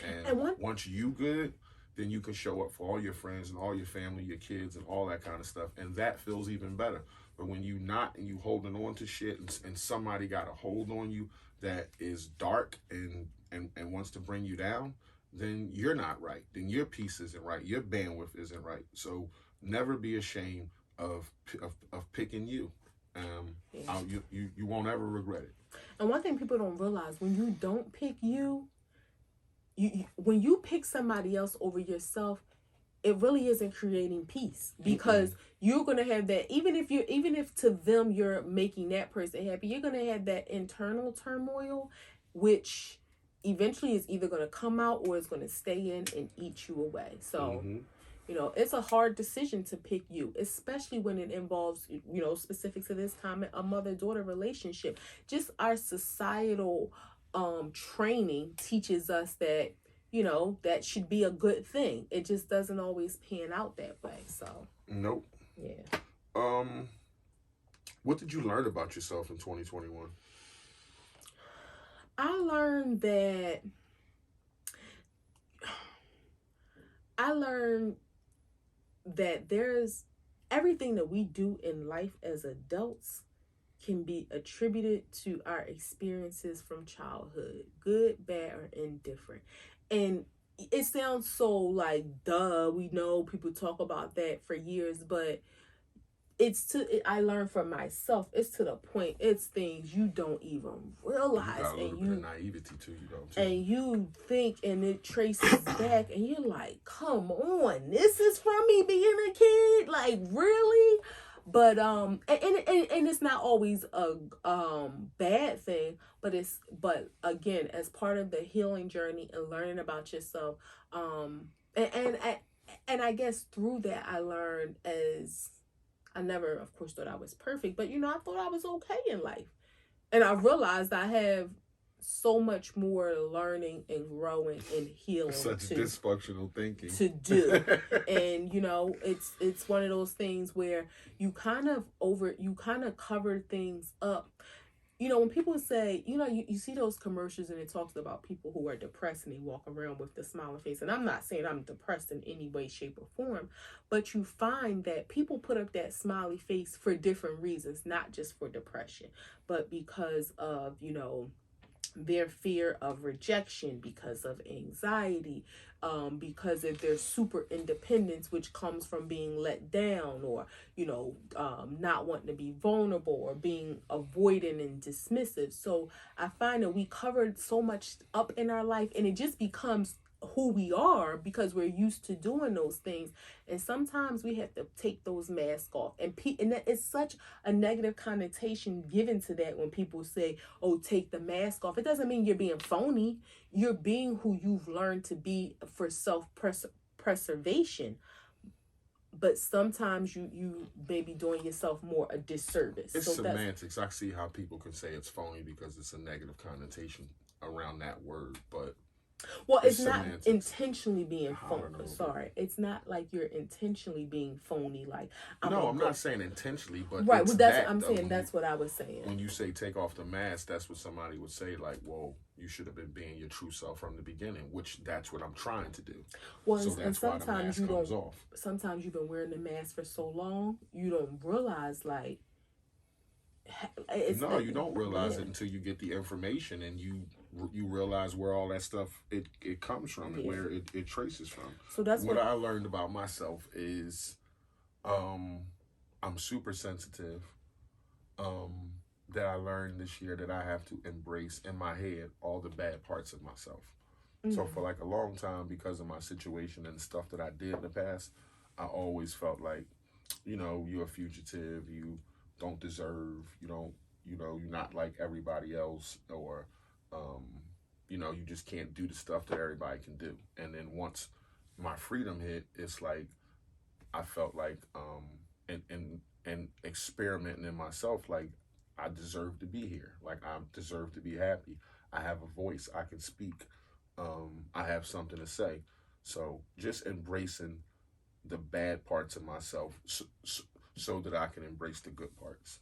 A: And once you good, then you can show up for all your friends and all your family, your kids, and all that kind of stuff, and that feels even better. But when you not, and you holding on to shit, and somebody got a hold on you that is dark and wants to bring you down, then you're not right. Then your piece isn't right. Your bandwidth isn't right. So never be ashamed of picking you. You won't ever regret it.
B: And one thing people don't realize, when you don't pick you, when you pick somebody else over yourself, it really isn't creating peace, because you're going to have that, even if to them you're making that person happy, you're going to have that internal turmoil, which eventually is either going to come out or it's going to stay in and eat you away. So, it's a hard decision to pick you, especially when it involves, specific to this comment, a mother-daughter relationship. Just our societal training teaches us that, that should be a good thing. It just doesn't always pan out that way. So
A: nope.
B: Yeah.
A: What did you learn about yourself in 2021?
B: I learned that there's everything that we do in life as adults can be attributed to our experiences from childhood, good, bad, or indifferent. And it sounds so like, duh, we know people talk about that for years, but I learned from myself, it's to the point, it's things you don't even realize.
A: You got a little bit of naivety to you, though.
B: And you think, and it traces back, and you're like, come on, this is from me being a kid? Like, really? But and it's not always a bad thing, but again, as part of the healing journey and learning about yourself, and I guess through that I learned, as I never, of course, thought I was perfect, but I thought I was okay in life, and I realized I have so much more learning and growing and healing.
A: Such dysfunctional thinking
B: to do. And it's one of those things where you kind of cover things up. When people say, you see those commercials and it talks about people who are depressed and they walk around with the smiling face. And I'm not saying I'm depressed in any way, shape, or form, but you find that people put up that smiley face for different reasons, not just for depression, but because of, their fear of rejection, because of anxiety, because of their super independence, which comes from being let down, or not wanting to be vulnerable, or being avoidant and dismissive. So I find that we covered so much up in our life, and it just becomes who we are because we're used to doing those things. And sometimes we have to take those masks off, and that is such a negative connotation given to that when people say, oh, take the mask off. It doesn't mean you're being phony. You're being who you've learned to be for self-preservation. But sometimes you may be doing yourself more a disservice.
A: It's semantics. I see how people can say it's phony because it's a negative connotation around that word, but
B: it's not semantics. Intentionally being phony. Sorry, it's not like you're intentionally being phony. Like
A: I'm not saying intentionally, but
B: right. Well, that's what I'm saying. That's what I was saying.
A: When you say take off the mask, that's what somebody would say. Like, well, you should have been being your true self from the beginning. Which that's what I'm trying to do.
B: Well, so and sometimes you don't. Off. Sometimes you've been wearing the mask for so long, you don't realize like.
A: You don't realize it until you get the information and you realize where all that stuff it comes from and where it traces from.
B: So that's
A: what I learned about myself is I'm super sensitive. That I learned this year that I have to embrace in my head all the bad parts of myself. So for like a long time, because of my situation and stuff that I did in the past, I always felt like, you're a fugitive, you don't deserve, you're not like everybody else, or, you just can't do the stuff that everybody can do. And then once my freedom hit, it's like, I felt like, and experimenting in myself, like, I deserve to be here. Like, I deserve to be happy. I have a voice. I can speak. I have something to say. So just embracing the bad parts of myself so that I can embrace the good parts.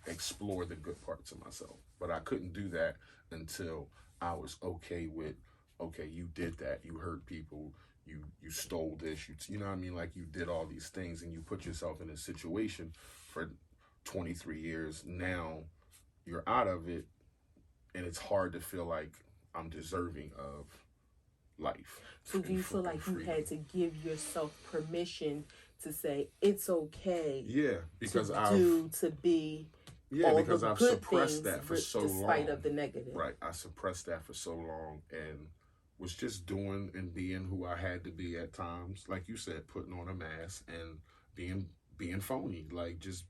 A: Explore the good parts of myself. But I couldn't do that until I was okay with, okay, you did that. You hurt people. You stole this. You know what I mean? Like, you did all these things and you put yourself in a situation for 23 years. Now you're out of it, and it's hard to feel like I'm deserving of life.
B: So do you feel like freedom. You had to give yourself permission to say it's okay?
A: Yeah, because
B: to be.
A: Yeah, all because I've suppressed that for so long.
B: Despite of the negative.
A: Right, I suppressed that for so long and was just doing and being who I had to be at times. Like you said, putting on a mask and being phony, like just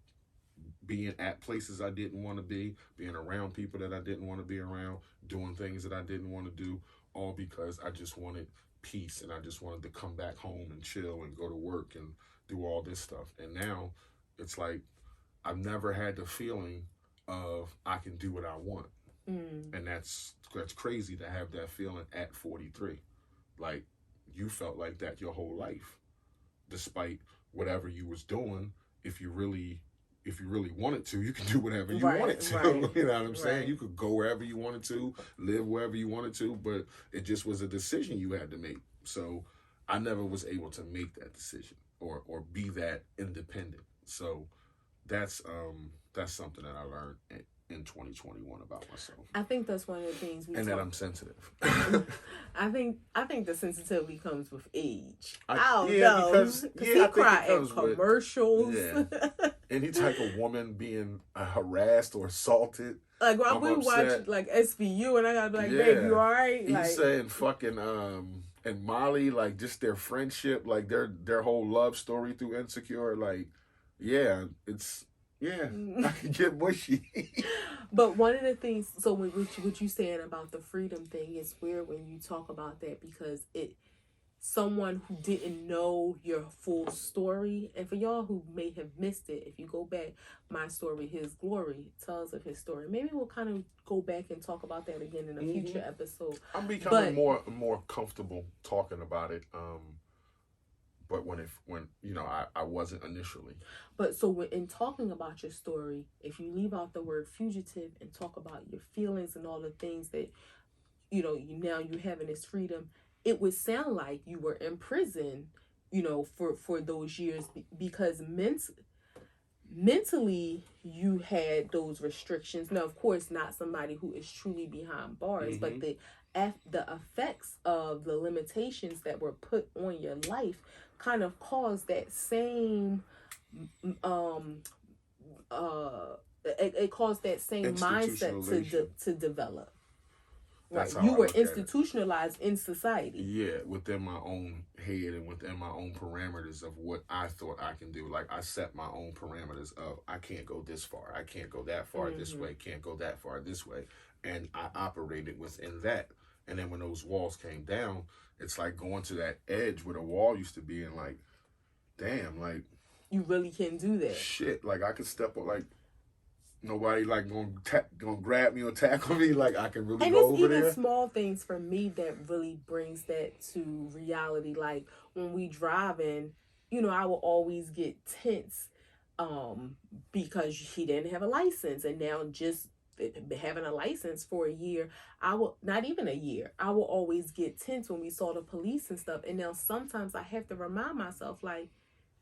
A: being at places I didn't want to be, being around people that I didn't want to be around, doing things that I didn't want to do, all because I just wanted peace and I just wanted to come back home and chill and go to work and do all this stuff. And now it's like I've never had the feeling of I can do what I want. And that's crazy to have that feeling at 43. Like, you felt like that your whole life, despite whatever you was doing. If you really wanted to, you can do whatever you wanted to. Right. You know what I'm saying? You could go wherever you wanted to, live wherever you wanted to, but it just was a decision you had to make. So I never was able to make that decision or be that independent. So that's something that I learned in 2021 about myself.
B: I think that's one of the things
A: that I'm sensitive.
B: I think the sensitivity comes with age. I don't know. Because he cry at commercials.
A: Any type of woman being harassed or assaulted.
B: Like when we watch like SVU and I gotta be like, babe, you alright?
A: He's saying fucking and Molly, like just their friendship, like their whole love story through Insecure, like I can get mushy.
B: But one of the things, so what you saying about the freedom thing is weird when you talk about that, because someone who didn't know your full story, and for y'all who may have missed it, if you go back, My Story, His Glory tells of his story. Maybe we'll kind of go back and talk about that again in a future episode.
A: I'm becoming more comfortable talking about it. But when I wasn't initially.
B: But so in talking about your story, if you leave out the word fugitive and talk about your feelings and all the things that, now you're having this freedom, it would sound like you were in prison, for those years because mentally you had those restrictions. Now, of course, not somebody who is truly behind bars, but the effects of the limitations that were put on your life kind of caused that same it caused that same mindset to develop. Right, you were institutionalized in society.
A: Yeah, within my own head and within my own parameters of what I thought I can do. Like, I set my own parameters of I can't go this far, I can't go that far this way, can't go that far this way, and I operated within that. And then when those walls came down, it's like going to that edge where the wall used to be, and like, damn, like,
B: you really can do that.
A: Shit, like I could step on, like, nobody like gonna grab me or tackle me. Like, I can really go over there. And it's
B: even small things for me that really brings that to reality. Like when we driving, I will always get tense because he didn't have a license, and now just having a license for a year, not even a year, I will always get tense when we saw the police and stuff. And now sometimes I have to remind myself, like,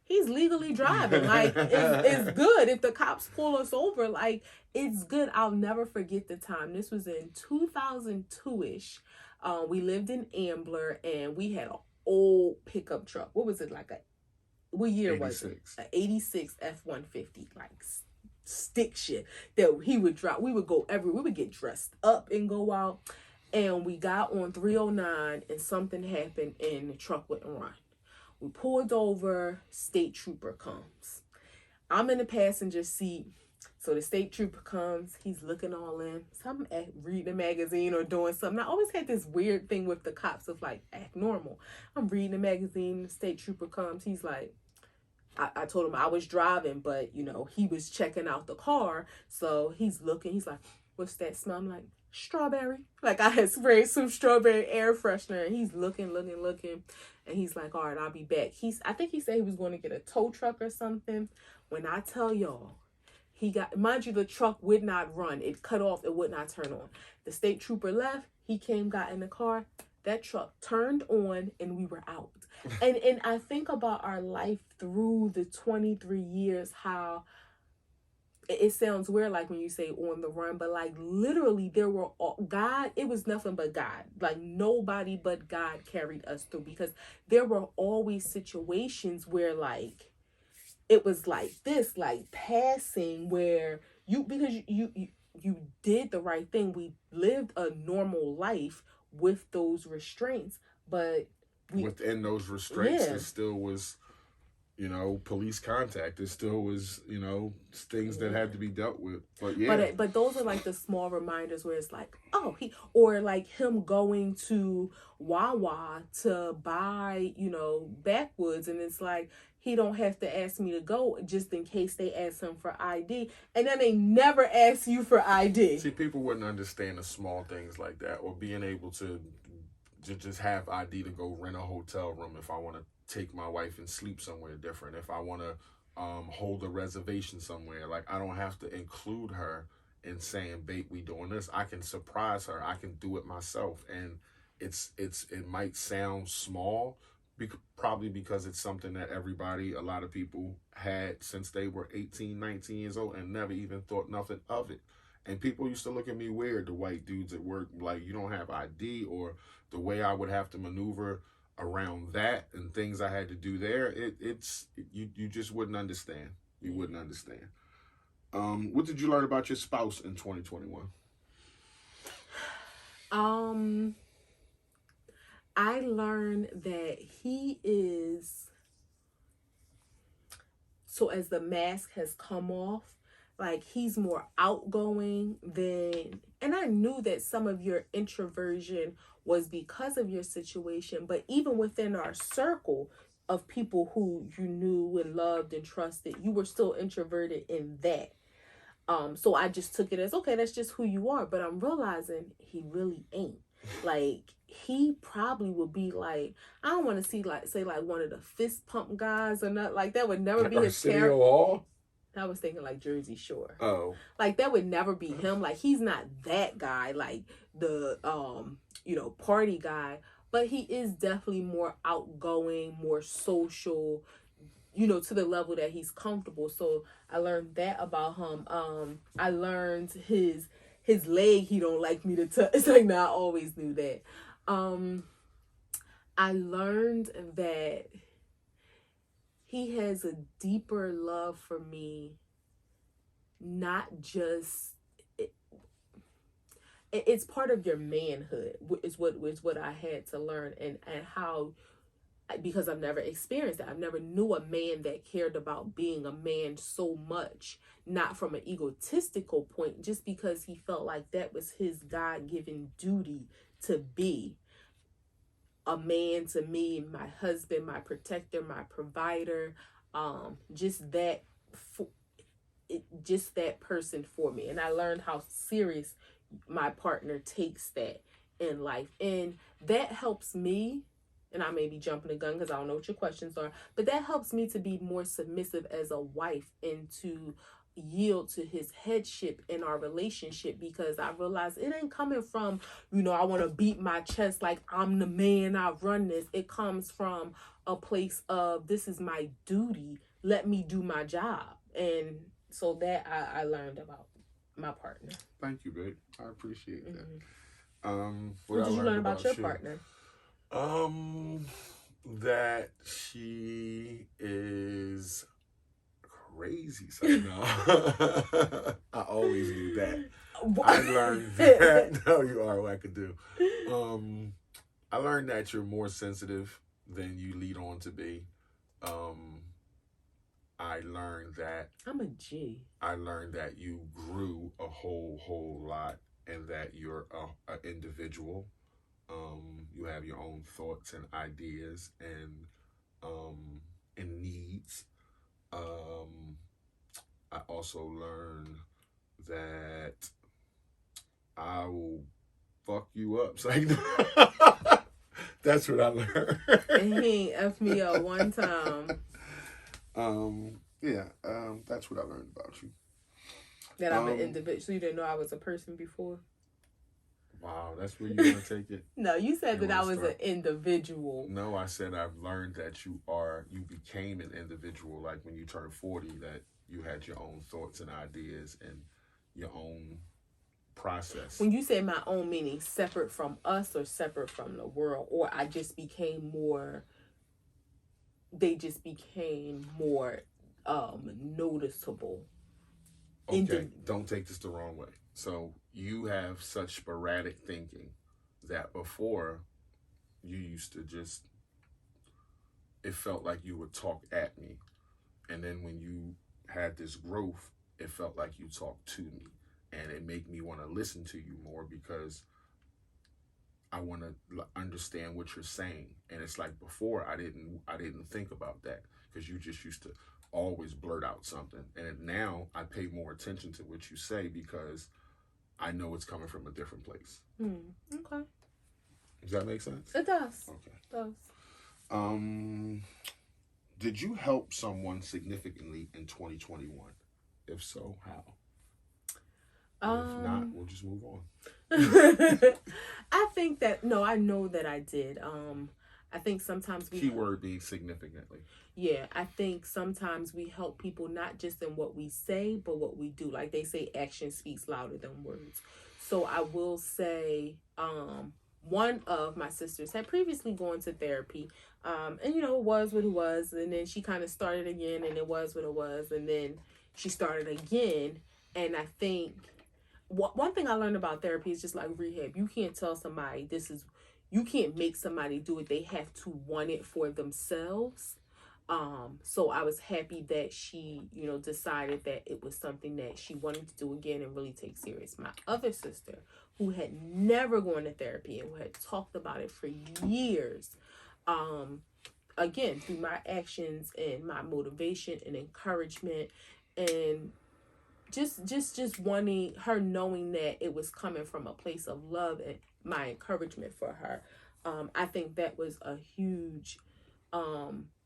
B: he's legally driving. Like, it's good. If the cops pull us over, like, it's good. I'll never forget the time. This was in 2002-ish. We lived in Ambler, and we had an old pickup truck. What was it, like a what year
A: 86.
B: was it? 86 F-150, like stick shit that he would drop. We would go everywhere. We would get dressed up and go out. And we got on 309 and something happened and the truck wouldn't run. We pulled over, state trooper comes. I'm in the passenger seat. So the state trooper comes, he's looking all in. So I'm reading a magazine or doing something. I always had this weird thing with the cops of like, act normal. I'm reading a magazine, the state trooper comes, he's like, I told him I was driving, but, you know, he was checking out the car. So he's looking, he's like, what's that smell? I'm like, strawberry. Like I had sprayed some strawberry air freshener and he's looking. And he's like, all right, I'll be back. I think he said he was going to get a tow truck or something. When I tell y'all, mind you, the truck would not run. It cut off. It would not turn on. The state trooper left. He came, got in the car. That truck turned on and we were out. And I think about our life through the 23 years, how it sounds weird, like when you say on the run, but like literally there were God, it was nothing but God. Like nobody but God carried us through, because there were always situations where like it was like this, like passing, where because you did the right thing. We lived a normal life with those restraints, but
A: within those restraints, there still was, you know, police contact. There still was, you know, things that had to be dealt with. But yeah.
B: But those are like the small reminders where it's like, oh, or like him going to Wawa to buy, you know, backwoods, and it's like he don't have to ask me to go just in case they ask him for ID, and then they never ask you for ID.
A: See, people wouldn't understand the small things like that, or being able to just have ID to go rent a hotel room if I want to take my wife and sleep somewhere different. If I want to hold a reservation somewhere, like I don't have to include her in saying, babe, we doing this. I can surprise her. I can do it myself. And it might sound small, probably because it's something that a lot of people had since they were 18, 19 years old and never even thought nothing of it. And people used to look at me weird, the white dudes at work, like, you don't have ID, or the way I would have to maneuver around that and things I had to do there. You just wouldn't understand. You wouldn't understand. What did you learn about your spouse in 2021?
B: I learned that he is, so as the mask has come off, like he's more outgoing than, and I knew that some of your introversion was because of your situation, but even within our circle of people who you knew and loved and trusted, you were still introverted in that. So I just took it as, okay, that's just who you are. But I'm realizing he really ain't. Like, he probably would be like, I don't want to say like one of the fist pump guys or not. Like, that would never be his character. I was thinking like Jersey Shore.
A: Oh.
B: Like, that would never be him. Like, he's not that guy, like the, party guy. But he is definitely more outgoing, more social, to the level that he's comfortable. So I learned that about him. I learned his leg he don't like me to touch. It's like, I always knew that. I learned that he has a deeper love for me, not just, it's part of your manhood is what I had to learn, and how, because I've never experienced that. I've never knew a man that cared about being a man so much, not from an egotistical point, just because he felt like that was his God-given duty to be a man to me, my husband, my protector, my provider, just that person for me. And I learned how serious my partner takes that in life, and that helps me. And I may be jumping the gun because I don't know what your questions are, but that helps me to be more submissive as a wife and to yield to his headship in our relationship, because I realize it ain't coming from, I want to beat my chest like I'm the man, I run this. It comes from a place of, this is my duty. Let me do my job. And so that I learned about my partner.
A: Thank you, babe. I appreciate that.
B: What did you learn about your partner?
A: That she is crazy. So no, I always knew that. I learned that. No, you are wackadoo. I learned that you're more sensitive than you lead on to be. I learned that
B: I'm a G.
A: I learned that you grew a whole lot, and that you're a individual. You have your own thoughts and ideas and needs. I also learned that I will fuck you up. So that's what I learned.
B: And he ain't F me up one time.
A: That's what I learned about you.
B: That I'm an individual. So you didn't know I was a person before?
A: Wow, that's where you want to take it?
B: No, you said that I was an individual.
A: No, I said I've learned that you became an individual. Like when you turned 40, that you had your own thoughts and ideas and your own process.
B: When you say my own, meaning separate from us or separate from the world, or I just became more, they just became more noticeable.
A: Okay, don't take this the wrong way. So you have such sporadic thinking that before you used to just, it felt like you would talk at me. And then when you had this growth, it felt like you talked to me. And it made me want to listen to you more because I want to understand what you're saying. And it's like before I didn't think about that because you just used to always blurt out something. And now I pay more attention to what you say because I know it's coming from a different place.
B: Okay.
A: Does that make sense?
B: It does.
A: Okay.
B: It does.
A: Did you help someone significantly in 2021? If so, how? If not, we'll just move on.
B: I think that, no, I know that I did. I think sometimes
A: keyword being significantly.
B: Yeah, I think sometimes we help people not just in what we say, but what we do. Like they say, action speaks louder than words. So I will say, one of my sisters had previously gone to therapy, and it was what it was, and then she kind of started again, and it was what it was, and then she started again, and I think one thing I learned about therapy is just like rehab. You can't tell somebody you can't make somebody do it. They have to want it for themselves. So I was happy that she, decided that it was something that she wanted to do again and really take serious. My other sister, who had never gone to therapy and who had talked about it for years, again, through my actions and my motivation and encouragement and just wanting her, knowing that it was coming from a place of love and my encouragement for her. I think that was a huge,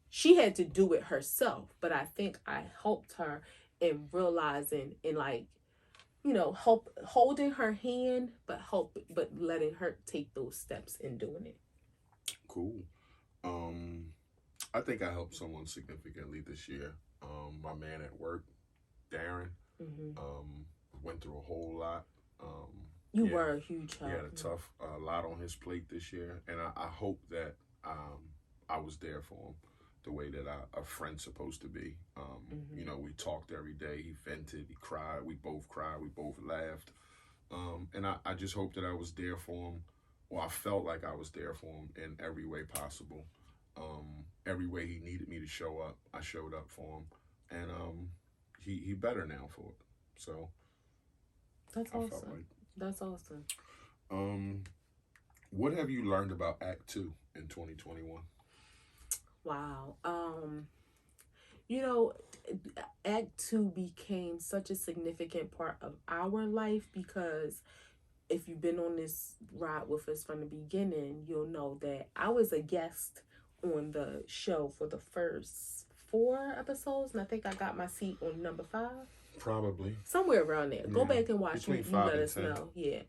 B: she had to do it herself, but I think I helped her in realizing and holding her hand, but letting her take those steps in doing it.
A: Cool. I think I helped someone significantly this year. My man at work, Darren, went through a whole lot.
B: You were a huge help.
A: He had a lot on his plate this year, and I hope that I was there for him the way that a friend's supposed to be. We talked every day. He vented, he cried. We both cried. We both laughed. And I just hope that I was there for him, or I felt like I was there for him in every way possible. Every way he needed me to show up, I showed up for him. And he better now for it. So
B: that's awesome. That's awesome.
A: What have you learned about Act 2 in 2021?
B: Wow. Act 2 became such a significant part of our life because if you've been on this ride with us from the beginning, you'll know that I was a guest on the show for the first 4 episodes, and I think I got my seat on number 5.
A: Probably.
B: Somewhere around there. Go back and watch it. You let us 10. Know. Yeah.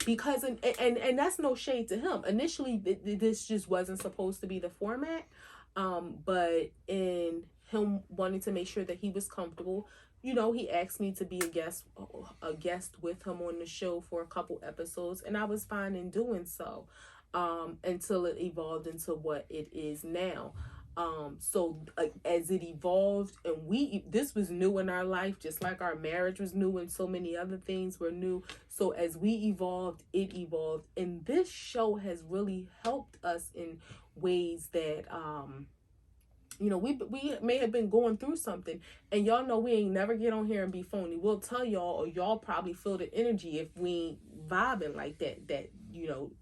B: Because, and that's no shade to him. Initially, this just wasn't supposed to be the format. But in him wanting to make sure that he was comfortable, he asked me to be a guest with him on the show for a couple episodes, and I was fine in doing so. until it evolved into what it is now. So as it evolved, and this was new in our life, just like our marriage was new and so many other things were new. So as we evolved, it evolved, and this show has really helped us in ways that we may have been going through something, and y'all know we ain't never get on here and be phony. We'll tell y'all, or y'all probably feel the energy if we ain't vibing like that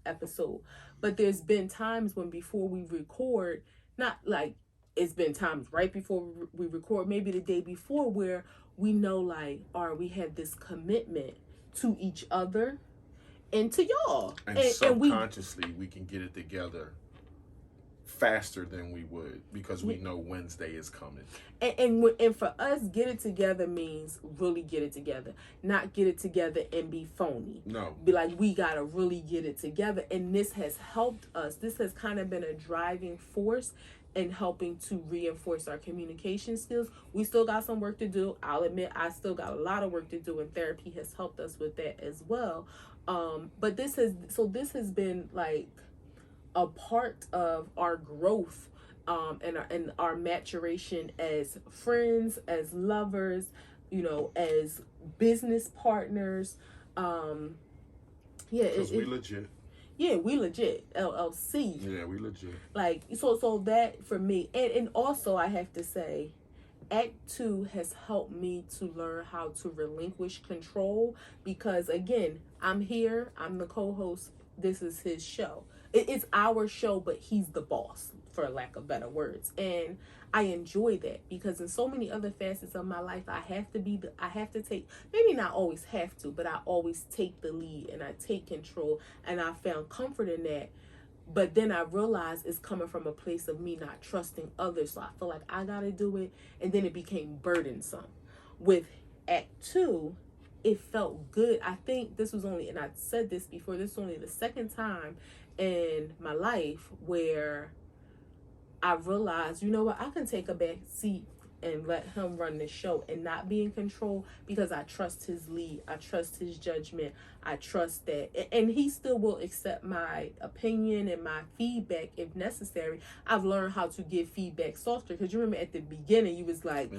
B: episode. But there's been times when before we record, not like it's been times right before we record, maybe the day before, where we know like, all right, we have this commitment to each other and to y'all,
A: and subconsciously we can get it together faster than we would because we know Wednesday is coming.
B: And for us, get it together means really get it together, not get it together and be phony.
A: No,
B: be like, we gotta really get it together. And this has helped us. This has kind of been a driving force in helping to reinforce our communication skills. We still got some work to do. I'll admit I still got a lot of work to do, and therapy has helped us with that as well. But this has been like a part of our growth, and our maturation as friends, as lovers, as business partners.
A: Because we legit.
B: Yeah, we legit. LLC.
A: Yeah, we legit.
B: Like, so that for me, and also I have to say, Act 2 has helped me to learn how to relinquish control, because again, I'm here, I'm the co-host, this is his show. It's our show, but he's the boss, for lack of better words. And I enjoy that, because in so many other facets of my life, I have to take, maybe not always have to, but I always take the lead and I take control, and I found comfort in that. But then I realized it's coming from a place of me not trusting others. So I feel like I got to do it. And then it became burdensome. With Act 2, it felt good. I think this was only, and I said this before, this is only the second time in my life where I realized, you know what, I can take a back seat and let him run the show and not be in control, because I trust his lead, I trust his judgment, I trust that, and he still will accept my opinion and my feedback if necessary. I've learned how to give feedback softer, because you remember at the beginning you was like,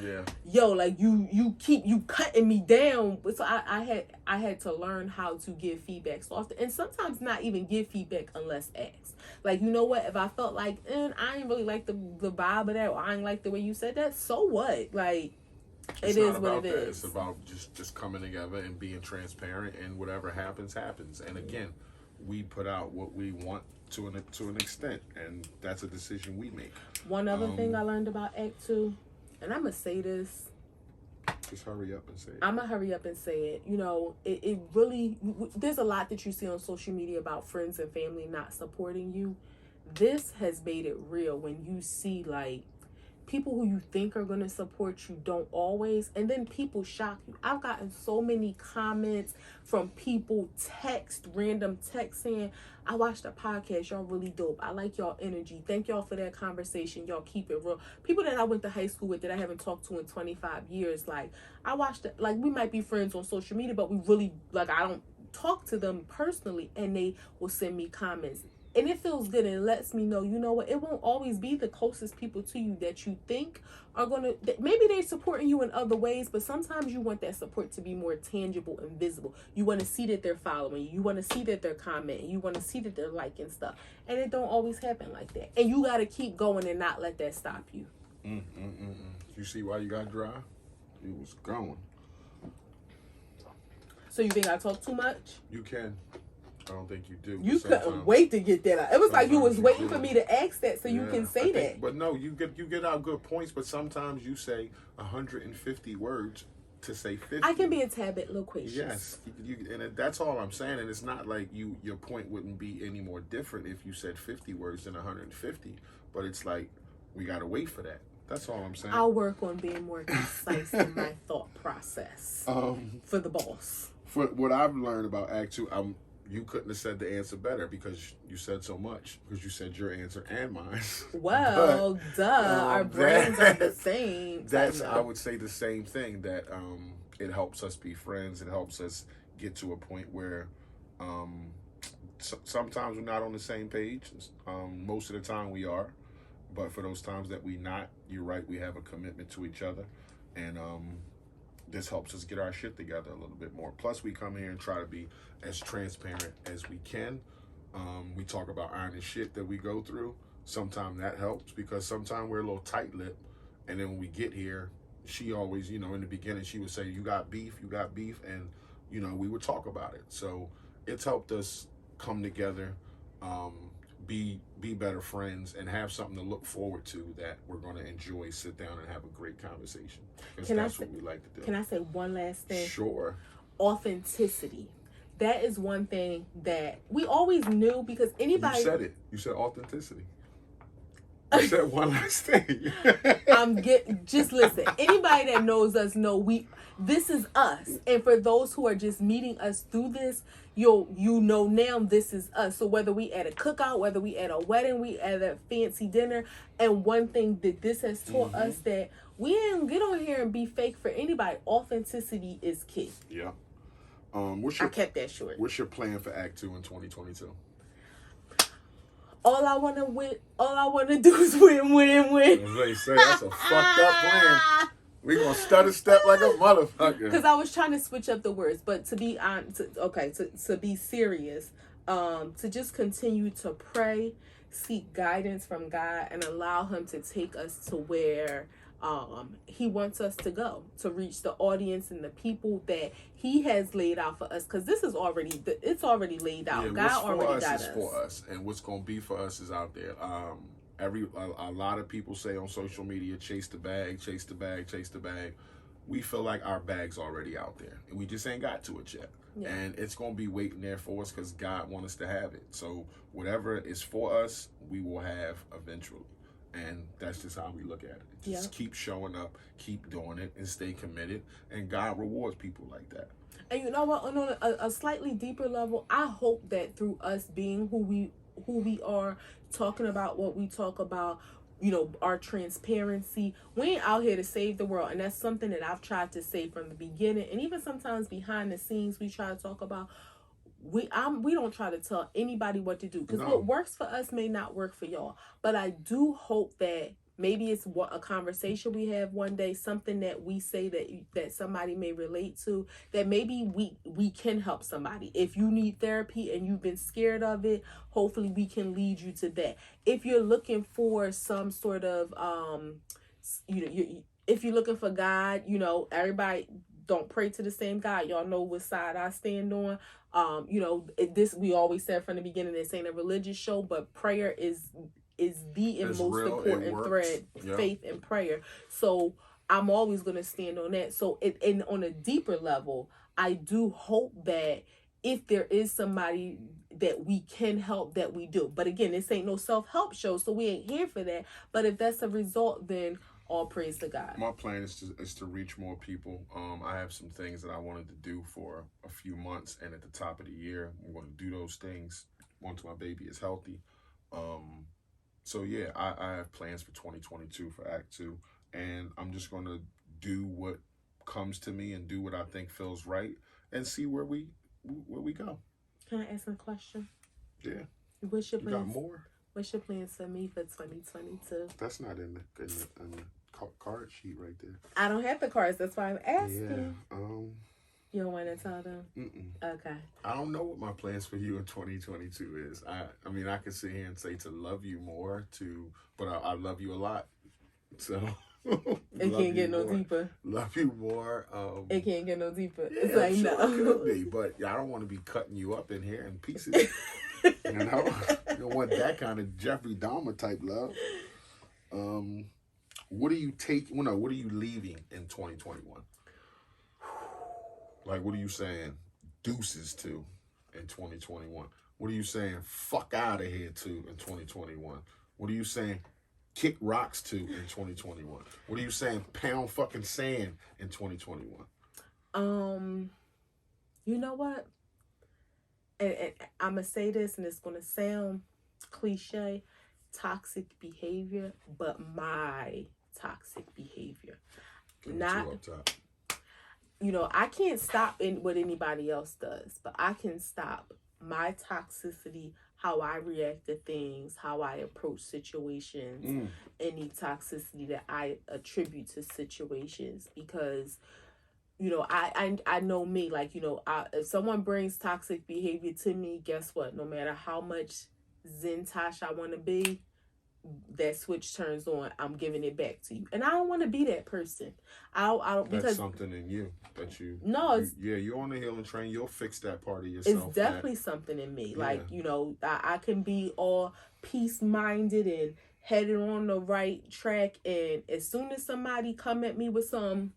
B: yo, like you keep cutting me down. So I had to learn how to give feedback softer, and sometimes not even give feedback unless asked. Like, you know what, if I felt like I ain't really like the vibe of that, or I ain't like the way you said that, so what? Like, it is what it is.
A: It's about just coming together and being transparent, and whatever happens. And again, we put out what we want to an extent, and that's a decision we make.
B: One other thing I learned about Act 2, and I'm gonna say this.
A: Just hurry up and say it.
B: I'm gonna hurry up and say it. It really, there's a lot that you see on social media about friends and family not supporting you. This has made it real when you see like people who you think are going to support you don't always, and then people shock you. I've gotten so many comments from people, random text saying, I watched the podcast, y'all really dope, I like y'all energy, thank y'all for that conversation, y'all keep it real. People that I went to high school with that I haven't talked to in 25 years, like, I watched it, like, we might be friends on social media, but we really, like, I don't talk to them personally, and they will send me comments. And it feels good, and it lets me know, you know what, it won't always be the closest people to you that you think are going to, maybe they're supporting you in other ways, but sometimes you want that support to be more tangible and visible. You want to see that they're following you. You want to see that they're commenting. You want to see that they're liking stuff. And it don't always happen like that. And you got to keep going and not let that stop you.
A: You see why you got dry? It was going.
B: So you think I talk too much?
A: You can. I don't think you do.
B: You couldn't wait to get that out. It was like you was waiting for me to ask that so you can say that.
A: But no, you get out good points, but sometimes you say 150 words to say 50.
B: I can be a tad bit loquacious.
A: Yes, and that's all I'm saying. And it's not like your point wouldn't be any more different if you said 50 words than 150. But it's like, we got to wait for that. That's all I'm saying.
B: I'll work on being more concise in my thought process for the boss.
A: For what I've learned about Act 2, you couldn't have said the answer better, because you said so much, because you said your answer and mine.
B: Well, our brains are the same.
A: I would say the same thing, that it helps us be friends. It helps us get to a point where sometimes we're not on the same page. Most of the time we are, but for those times that we not, you're right. We have a commitment to each other, and this helps us get our shit together a little bit more. Plus, we come here and try to be as transparent as we can. We talk about iron and shit that we go through. Sometimes that helps because sometimes we're a little tight-lipped, and then when we get here, she always, in the beginning, she would say, you got beef, and, we would talk about it. So it's helped us come together, be better friends, and have something to look forward to that we're going to enjoy, sit down, and have a great conversation. Because that's what we like to do.
B: Can I say one last thing?
A: Sure.
B: Authenticity. That is one thing that we always knew because anybody...
A: You said it. You said authenticity. You said one last thing.
B: Just listen. Anybody that knows us this is us. And for those who are just meeting us through this, you know now this is us. So whether we at a cookout, whether we at a wedding, we at a fancy dinner, and one thing that this has taught us that we ain't get on here and be fake for anybody. Authenticity is key.
A: Yeah.
B: I kept that short.
A: What's your plan for Act 2 in 2022?
B: All I want to do is win.
A: As they say, that's a fucked up plan. We gonna stutter step like a motherfucker.
B: Because I was trying to switch up the words, but to be to be serious, to just continue to pray, seek guidance from God, and allow Him to take us to where He wants us to go, to reach the audience and the people that He has laid out for us. Because this is already laid out.
A: Yeah,
B: God already got us.
A: For us, and what's gonna be for us is out there. A lot of people say on social media, chase the bag. We feel like our bag's already out there, and we just ain't got to it yet. Yeah. And it's gonna be waiting there for us because God wants us to have it. So whatever is for us, we will have eventually. And that's just how we look at it. Just keep showing up, keep doing it, and stay committed. And God rewards people like that.
B: And you know what? On a slightly deeper level, I hope that through us being who we are, talking about what we talk about, our transparency, we ain't out here to save the world. And that's something that I've tried to say from the beginning. And even sometimes behind the scenes, we try to talk about, we don't try to tell anybody what to do, because what works for us may not work for y'all. But I do hope that maybe it's a conversation we have one day, something that we say that somebody may relate to, that maybe we can help somebody. If you need therapy and you've been scared of it, hopefully we can lead you to that. If you're looking for some sort of if you're looking for God, everybody don't pray to the same God. Y'all know what side I stand on. We always said from the beginning, this ain't a religious show, but prayer is the most important thread, faith and prayer. So I'm always going to stand on that. So and on a deeper level, I do hope that if there is somebody that we can help, that we do. But again, this ain't no self-help show, so we ain't here for that. But if that's a result, then all praise to God.
A: My plan is to reach more people. I have some things that I wanted to do for a few months, and at the top of the year, I'm going to do those things once my baby is healthy. So yeah, I have plans for 2022 for Act 2, and I'm just going to do what comes to me and do what I think feels right, and see where we go.
B: Can I ask a question?
A: Yeah.
B: What's your plans?
A: You got more?
B: What's your plans for me for 2022?
A: That's not in the card sheet right there.
B: I don't have the cards. That's why I'm asking.
A: Yeah.
B: You don't want to tell them? Okay.
A: I don't know what my plans for you in 2022 is. I mean, I could sit here and say to love you more, but I love you a lot. So
B: it can't get no deeper.
A: Love you more.
B: It can't get no deeper.
A: Yeah,
B: it's like,
A: sure
B: no.
A: It could be, but I don't want to be cutting you up in here in pieces. You don't want that kind of Jeffrey Dahmer type love. What are you what are you leaving in 2021? Like, what are you saying deuces to in 2021? What are you saying fuck out of here to in 2021? What are you saying kick rocks to in 2021? What are you saying pound fucking sand in 2021?
B: You know what? And I'm going to say this, and it's going to sound cliche, toxic behavior, but my toxic behavior. Not, I can't stop in what anybody else does, but I can stop my toxicity, how I react to things, how I approach situations, any toxicity that I attribute to situations. Because, you know, I know me, like, you know, if someone brings toxic behavior to me, guess what? No matter how much Zen Tosh I want to be, that switch turns on, I'm giving it back to you, and I don't want to be that person. I don't
A: That's
B: because
A: something in you that you.
B: no, it's
A: you're on the healing train. You'll fix that part of
B: it's
A: yourself.
B: definitely something in me.
A: Yeah.
B: Like, you know, I can be all peace minded and headed on the right track, and as soon as somebody come at me with some,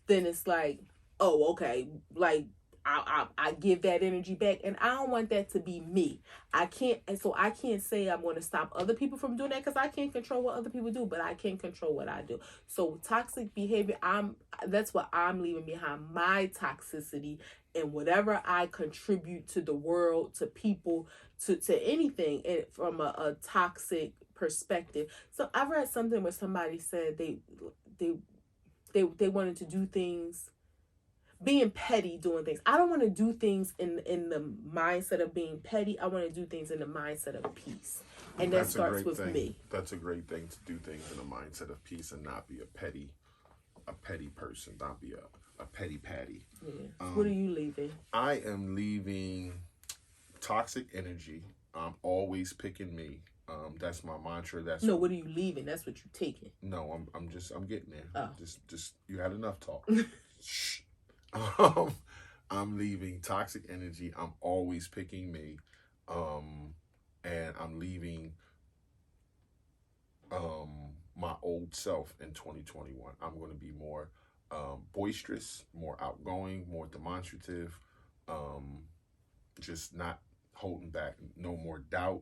B: then it's like, oh, okay, like I give that energy back, and I don't want that to be me. I can't say I'm going to stop other people from doing that, because I can't control what other people do, but I can control what I do. So toxic behavior, that's what I'm leaving behind, my toxicity, and whatever I contribute to the world, to people, to anything, and from a toxic perspective. So I read something where somebody said they wanted to do things, being petty, doing things. I don't want to do things in the mindset of being petty. I want to do things in the mindset of peace, and that starts with me.
A: That's a great thing, to do things in a mindset of peace and not be a petty person, not be a petty patty.
B: Yeah. What are you leaving?
A: I am leaving toxic energy. I'm always picking me. That's my mantra.
B: No. What are you leaving? That's what you're taking.
A: No, I'm getting there.
B: Oh.
A: Just you had enough talk. Shh. I'm leaving toxic energy. I'm always picking me. And I'm leaving my old self in 2021. I'm going to be more boisterous, more outgoing, more demonstrative, just not holding back, no more doubt,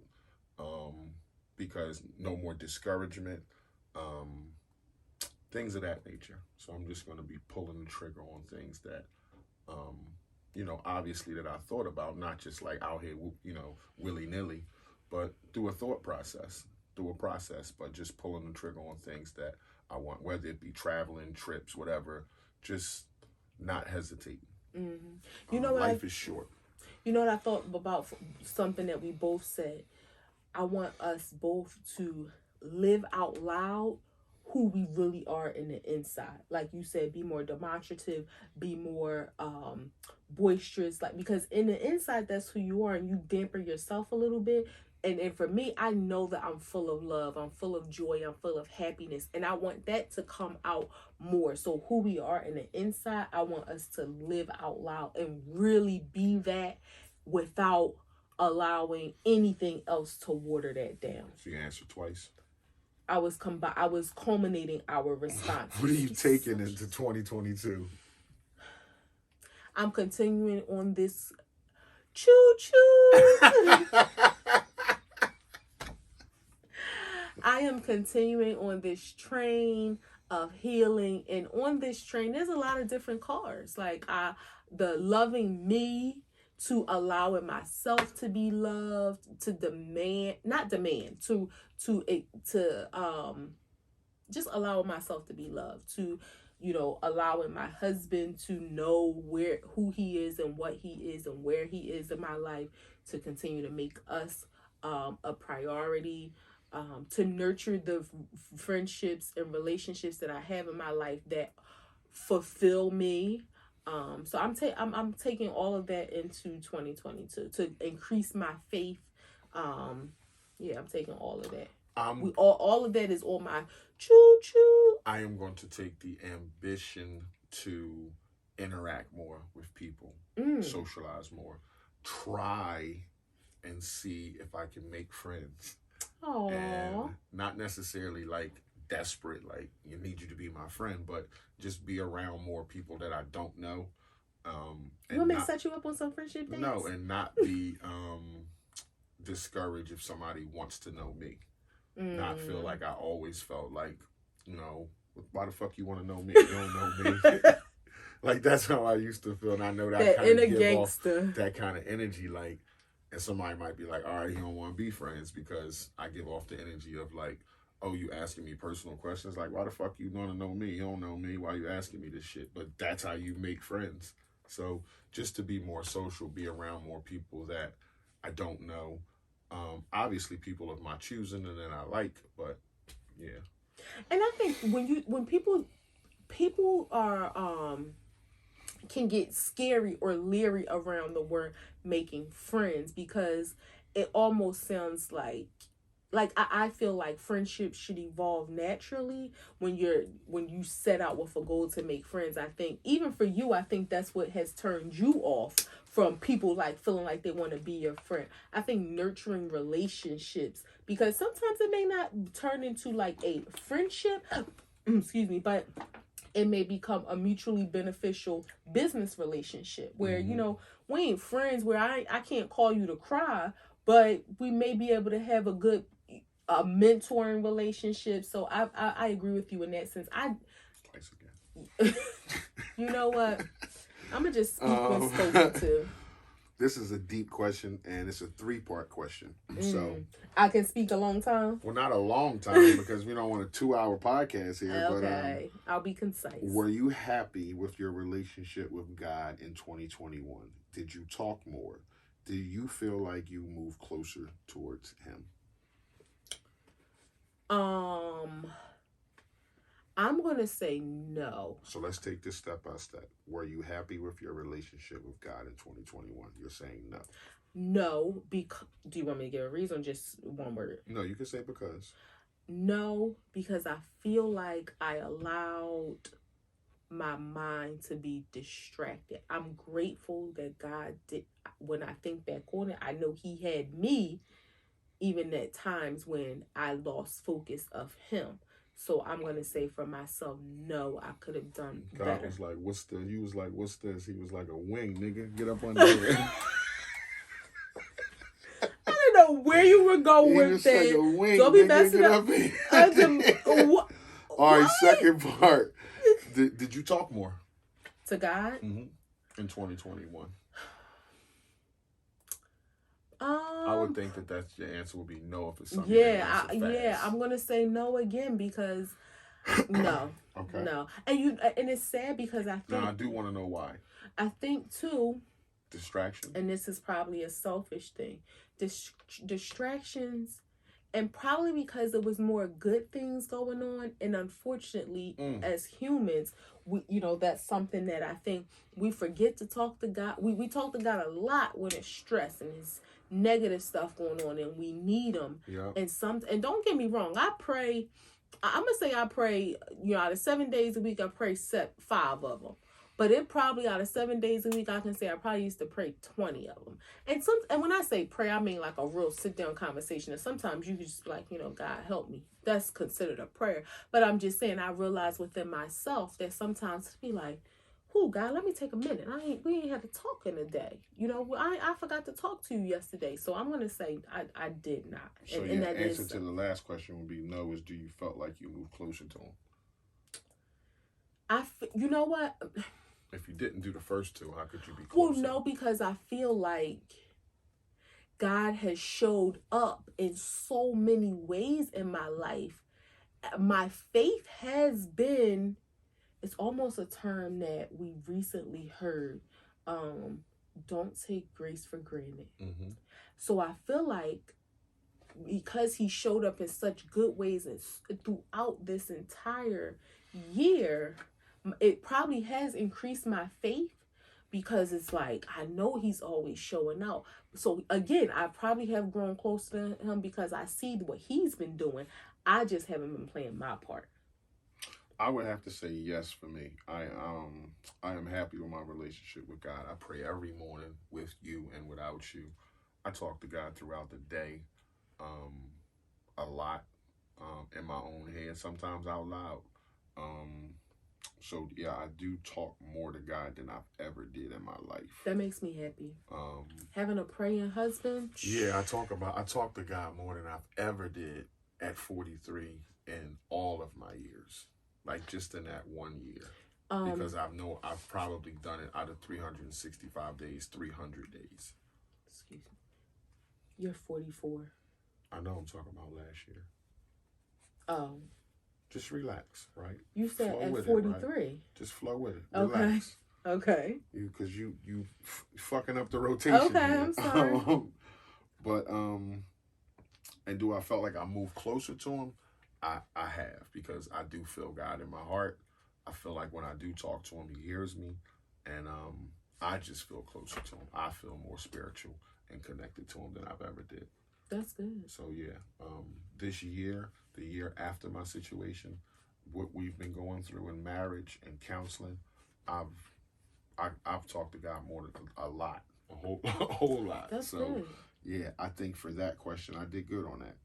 A: because no more discouragement, things of that nature. So I'm just going to be pulling the trigger on things that, you know, obviously that I thought about, not just like out here, you know, willy-nilly, but through a thought process, but just pulling the trigger on things that I want, whether it be traveling, trips, whatever, just not hesitating.
B: Mm-hmm. You know what?
A: Life is short.
B: You know what I thought about something that we both said? I want us both to live out loud who we really are in the inside. Like you said, be more demonstrative, be more boisterous. Like, because in the inside, that's who you are, and you dampen yourself a little bit. And for me, I know that I'm full of love, I'm full of joy, I'm full of happiness, and I want that to come out more. So who we are in the inside, I want us to live out loud and really be that without allowing anything else to water that down.
A: So you answered twice.
B: I was culminating our response.
A: What are you taking into 2022?
B: I'm continuing on this choo-choo. I am continuing on this train of healing, and on this train, there's a lot of different cars. Like the loving me, to allowing myself to be loved, to just allowing myself to be loved, to, you know, allowing my husband to know who he is and what he is and where he is in my life, to continue to make us a priority, to nurture the friendships and relationships that I have in my life that fulfill me. So I'm taking all of that into 2022 to increase my faith. I'm taking all of that. All of that is on my choo-choo.
A: I am going to take the ambition to interact more with people, socialize more, try and see if I can make friends.
B: Aww.
A: And not necessarily like desperate, like you need you to be my friend, but just be around more people that I don't know.
B: You want me to set you up on some friendship dates?
A: No, and not be discouraged if somebody wants to know me. Not feel like I always felt like, you know, why the fuck you want to know me? You don't know me. Like, that's how I used to feel, and I know that kind of give off that kind of energy, like, and somebody might be like, all right, he don't want to be friends because I give off the energy of like, oh, you asking me personal questions? Like, why the fuck you want to know me? You don't know me. Why you asking me this shit? But that's how you make friends. So just to be more social, be around more people that I don't know. Obviously, people of my choosing and that I like, but yeah.
B: And I think when people are can get scary or leery around the word making friends, because it almost sounds like I feel like friendships should evolve naturally when you set out with a goal to make friends. I think even for you, I think that's what has turned you off from people like feeling like they want to be your friend. I think nurturing relationships, because sometimes it may not turn into like a friendship, excuse me, but it may become a mutually beneficial business relationship where, we ain't friends where I can't call you to cry, but we may be able to have a good mentoring relationship. So I agree with you in that sense.
A: Twice again.
B: You know what? I'm gonna just speak when spoken to.
A: This is a deep question, and it's a 3-part question. So
B: I can speak a long time.
A: Well, not a long time because we don't want a 2-hour podcast here.
B: Okay, but, I'll be concise.
A: Were you happy with your relationship with God in 2021? Did you talk more? Do you feel like you moved closer towards Him?
B: I'm going to say no.
A: So let's take this step by step. Were you happy with your relationship with God in 2021? You're saying no.
B: No, because... Do you want me to give a reason or just one word?
A: No, you can say because.
B: No, because I feel like I allowed my mind to be distracted. I'm grateful that God did. When I think back on it, I know He had me even at times when I lost focus of Him. So I'm going to say for myself, no, I could have done better.
A: God was like, what's this? You was like, what's this? He was like, a wing, nigga. Get up on there.
B: I don't know where you were going with that.
A: Like a wing,
B: Don't be
A: nigga,
B: messing up.
A: All right, second part. Did you talk more?
B: To God?
A: Mm-hmm. In 2021. I would think that's your answer would be no if it's something.
B: I'm gonna say no again because no,
A: okay,
B: no, and it's sad because I think.
A: Now I do want to know why.
B: I think too.
A: Distraction.
B: And this is probably a selfish thing. Distractions, and probably because there was more good things going on, and unfortunately, as humans, we that's something that I think we forget to talk to God. We talk to God a lot when it's stress and it's negative stuff going on, and we need Him.
A: Yeah.
B: And don't get me wrong, I pray. I'm gonna say I pray. Out of 7 days a week, I pray 5 of them. But it probably out of 7 days a week, I can say I probably used to pray 20 of them. And when I say pray, I mean like a real sit down conversation. And sometimes you can just be like, God help me. That's considered a prayer. But I'm just saying, I realize within myself that sometimes to be like, God, let me take a minute. We ain't had to talk in a day. I forgot to talk to you yesterday. So I'm gonna say I did not.
A: So your answer to the last question would be no. Is do you felt like you moved closer to Him?
B: You know what?
A: If you didn't do the first two, how could you be
B: Well,
A: closer?
B: no, because I feel like God has showed up in so many ways in my life. My faith has been, it's almost a term that we recently heard, don't take grace for granted. Mm-hmm. So I feel like because He showed up in such good ways throughout this entire year, it probably has increased my faith, because it's like I know He's always showing out. So again, I probably have grown closer to Him because I see what He's been doing. I just haven't been playing my part.
A: I would have to say yes for me. I am happy with my relationship with God. I pray every morning with you and without you. I talk to God throughout the day, a lot, in my own head, sometimes out loud. So yeah, I do talk more to God than I've ever did in my life.
B: That makes me happy. Having a praying husband.
A: Yeah, I talk to God more than I've ever did at 43 in all of my years. Like just in that 1 year. Because I've probably done it out of 365 days, 300 days.
B: Excuse me. You're 44.
A: I know, I'm talking about last year.
B: Oh.
A: Just relax, right?
B: You said flow at 43.
A: Right? Just flow with it. Relax.
B: Okay.
A: Because you fucking up the rotation.
B: Okay, here. I'm sorry.
A: But and do I felt like I moved closer to him? I have, because I do feel God in my heart. I feel like when I do talk to him, he hears me, and I just feel closer to him. I feel more spiritual and connected to him than I've ever did.
B: That's good.
A: So yeah, this year, the year after my situation, what we've been going through in marriage and counseling, I've talked to God more than a lot, a whole lot.
B: That's
A: so
B: good.
A: Yeah, I think for that question, I did good on that.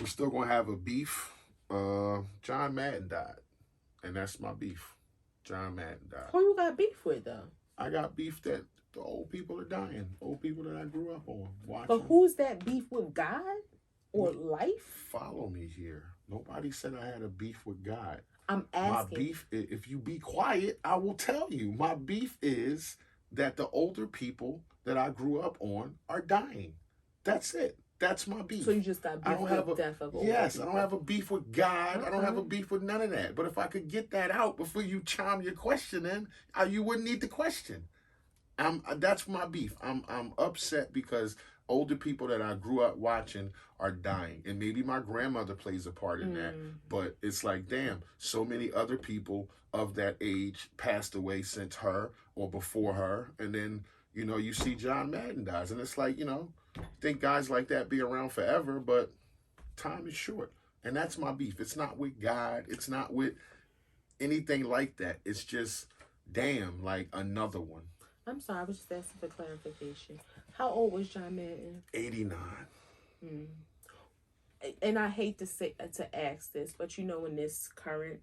A: We're still gonna have a beef. John Madden died, and that's my beef. John Madden died.
B: Who you got beef with though?
A: I got beef that the old people are dying. Old people that I grew up on watching.
B: But who's that beef with, God or life?
A: Follow me here. Nobody said I had a beef with God.
B: I'm asking.
A: My beef, if you be quiet, I will tell you. My beef is that the older people that I grew up on are dying. That's it. That's my beef.
B: So you just got beef with death of older
A: Yes,
B: people.
A: I don't have a beef with God.
B: Okay.
A: I don't have a beef with none of that. But if I could get that out before you chime your question in, you wouldn't need the question. That's my beef. I'm upset because older people that I grew up watching are dying. And maybe my grandmother plays a part in that. But it's like, damn, so many other people of that age passed away since her or before her. And then, you see John Madden dies. And it's like, think guys like that be around forever, but time is short. And that's my beef. It's not with God. It's not with anything like that. It's just, damn, like another one.
B: I'm sorry, I was just asking for clarification. How old was John Madden?
A: 89.
B: And I hate to ask this, but in this current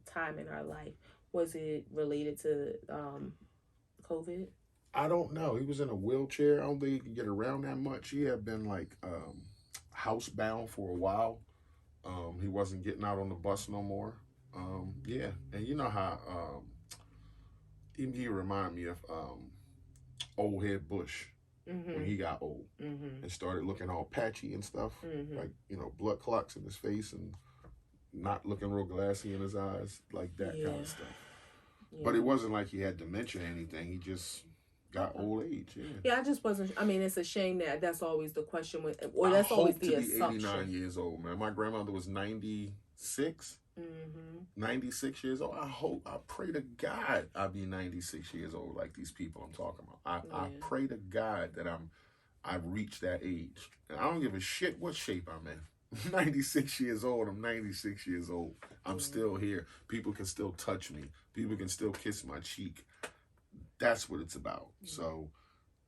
B: time in our life, was it related to COVID?
A: I don't know. He was in a wheelchair. I don't think he could get around that much. He had been like housebound for a while. He wasn't getting out on the bus no more. Yeah, and you know how he reminded me of old head Bush when he got old and started looking all patchy and stuff, like blood clots in his face and not looking real glassy in his eyes, like that kind of stuff. Yeah. But it wasn't like he had dementia or anything. He just got old age.
B: I just wasn't. I mean, it's a shame that's always the question or that's always the assumption.
A: I hope to be 89 years old, man. My grandmother was 96. 96 years old. I pray to God I'll be 96 years old like these people I'm talking about. I pray to God that I've reached that age. And I don't give a shit what shape I'm in. 96 years old. I'm 96 years old. I'm still here. People can still touch me. People can still kiss my cheek. That's what it's about. So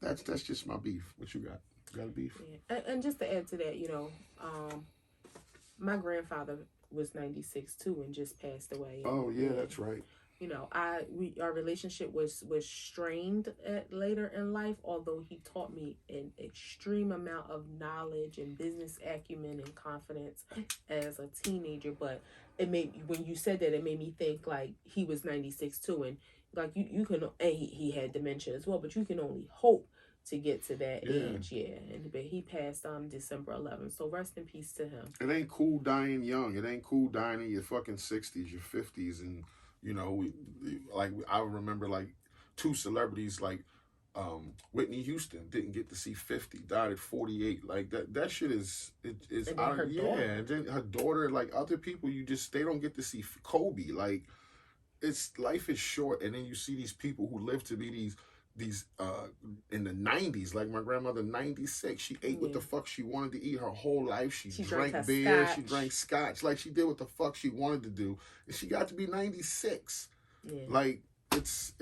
A: that's just my beef. What you got? You got a beef?
B: Yeah. And just to add to that, my grandfather was 96 too and just passed away.
A: Oh yeah, that's right.
B: Our relationship was strained later in life, although he taught me an extreme amount of knowledge and business acumen and confidence as a teenager. But when you said that, it made me think like he was 96 too, and like you can, and he had dementia as well, but you can only hope to get to that age, but he passed December 11th, so rest in peace to him.
A: It ain't cool dying young. It ain't cool dying in your fucking 60s, your 50s, and I remember like two celebrities like Whitney Houston didn't get to see 50, died at 48. Like that shit is
B: out of
A: and then her daughter, like other people, they don't get to see Kobe. Like life is short, and then you see these people who live to be these in the 90s, like my grandmother, 96. She ate what the fuck she wanted to eat her whole life. She drank beer, she drank scotch, like she did what the fuck she wanted to do, and she got to be 96. Like it's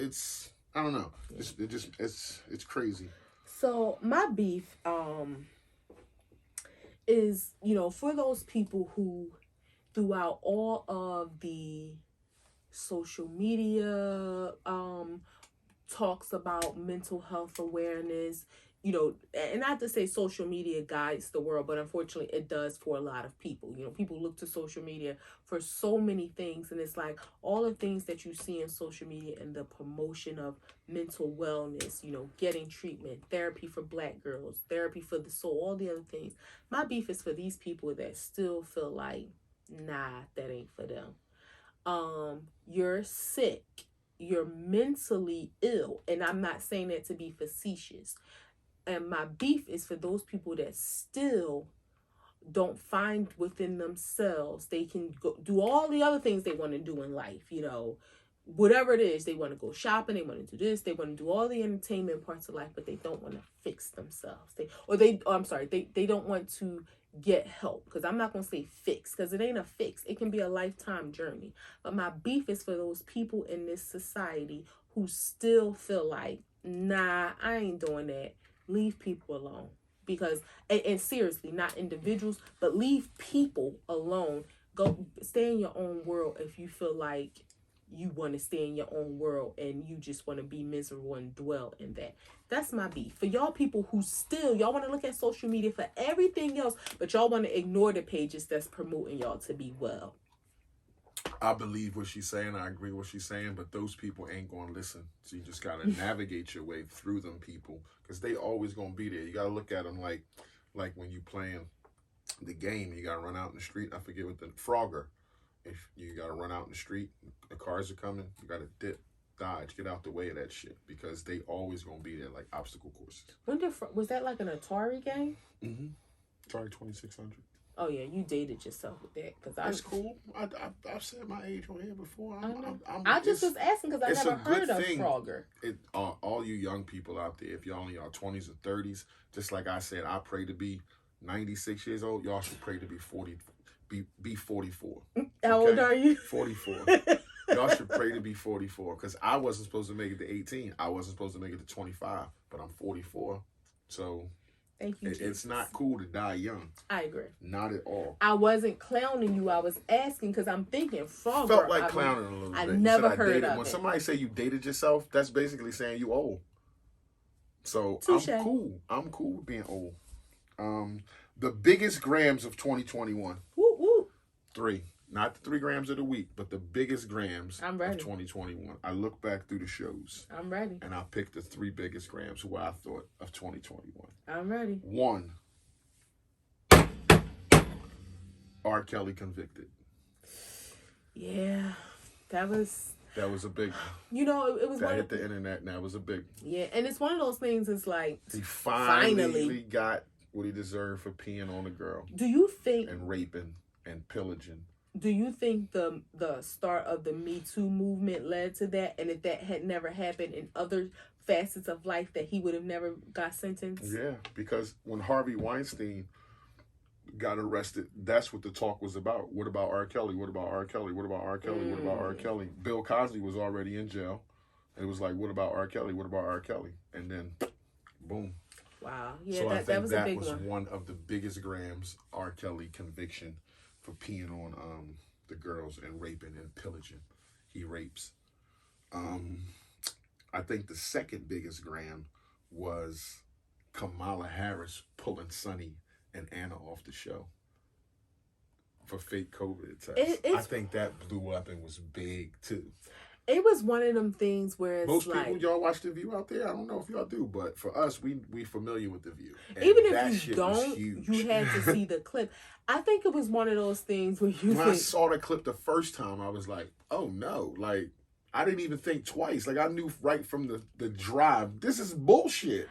A: I don't know. It's crazy.
B: So my beef is for those people who throughout all of the social media talks about mental health awareness, and not to say social media guides the world, but unfortunately it does for a lot of people. People look to social media for so many things, and it's like all the things that you see in social media and the promotion of mental wellness, getting treatment, therapy for Black girls, therapy for the soul, all the other things. My beef is for these people that still feel like, nah, that ain't for them. You're sick. You're mentally ill, and I'm not saying that to be facetious. And my beef is for those people that still don't find within themselves they can go do all the other things they want to do in life, whatever it is. They want to go shopping, they want to do this, they want to do all the entertainment parts of life, but they don't want to fix themselves. They don't want to get help, because I'm not going to say fix, because it ain't a fix. It can be a lifetime journey. But my beef is for those people in this society who still feel like, nah, I ain't doing that. Leave people alone. Because, and seriously, not individuals, but leave people alone. Go stay in your own world if you feel like you want to stay in your own world and you just want to be miserable and dwell in that. That's my beef. For y'all people who still, y'all want to look at social media for everything else, but y'all want to ignore the pages that's promoting y'all to be well.
A: I believe what she's saying. I agree with what she's saying, but those people ain't going to listen. So you just got to navigate your way through them people, because they always going to be there. You got to look at them like when you playing the game, you got to run out in the street. I forget what the Frogger. If you got to run out in the street, the cars are coming, you got to dip, dodge, get out the way of that shit, because they always going to be there like obstacle courses.
B: Was that like an Atari game?
A: Mm-hmm. Atari 2600.
B: Oh yeah, you dated yourself with that, because
A: that's cool. I've said my age on here before.
B: I just was asking because I never heard of Frogger.
A: All you young people out there, if y'all in your 20s or 30s, just like I said, I pray to be 96 years old. Y'all should pray to be 40. Be 44.
B: How old are you?
A: 44. Y'all should pray to be 44, because I wasn't supposed to make it to 18. I wasn't supposed to make it to 25, but I'm 44. So
B: thank you.
A: It's not cool to die young.
B: I agree.
A: Not at all.
B: I wasn't clowning you. I was asking because I'm thinking Frogger.
A: Felt like clowning a little bit.
B: I never heard of it.
A: When somebody say you dated yourself, that's basically saying you old. So
B: touché.
A: I'm cool with being old. The biggest grams of 2021.
B: Woo woo.
A: 3. Not the 3 grams of the week, but the biggest grams
B: of
A: 2021. I look back through the shows.
B: I'm ready.
A: And I picked the 3 biggest grams who I thought of 2021.
B: I'm ready.
A: 1. R. Kelly convicted.
B: Yeah, that was
A: a big.
B: It was.
A: That hit the internet, and that was a big.
B: Yeah, and it's one of those things. It's like
A: he finally got what he deserved for peeing on a girl.
B: Do you think?
A: And raping and pillaging.
B: Do you think the start of the Me Too movement led to that? And if that had never happened in other facets of life, that he would have never got sentenced?
A: Yeah, because when Harvey Weinstein got arrested, that's what the talk was about. What about R. Kelly? What about R. Kelly? What about R. Kelly? What about R. Kelly? Bill Cosby was already in jail. And it was like, what about R. Kelly? What about R. Kelly? And then, boom.
B: Wow. Yeah,
A: so
B: that was a big one.
A: That was one of the biggest grams, R. Kelly conviction for peeing on the girls and raping and pillaging. He rapes. I think the second biggest gram was Kamala Harris pulling Sonny and Anna off the show for fake COVID tests. I think that blew up and was big too.
B: It was one of them things where it's
A: most
B: like,
A: people, y'all watch The View out there. I don't know if y'all do, but for us, we familiar with The View. And
B: even if you don't, you had to see the clip. I think it was one of those things where when
A: I saw the clip the first time, I was like, oh no, like I didn't even think twice. Like I knew right from the drive, this is bullshit.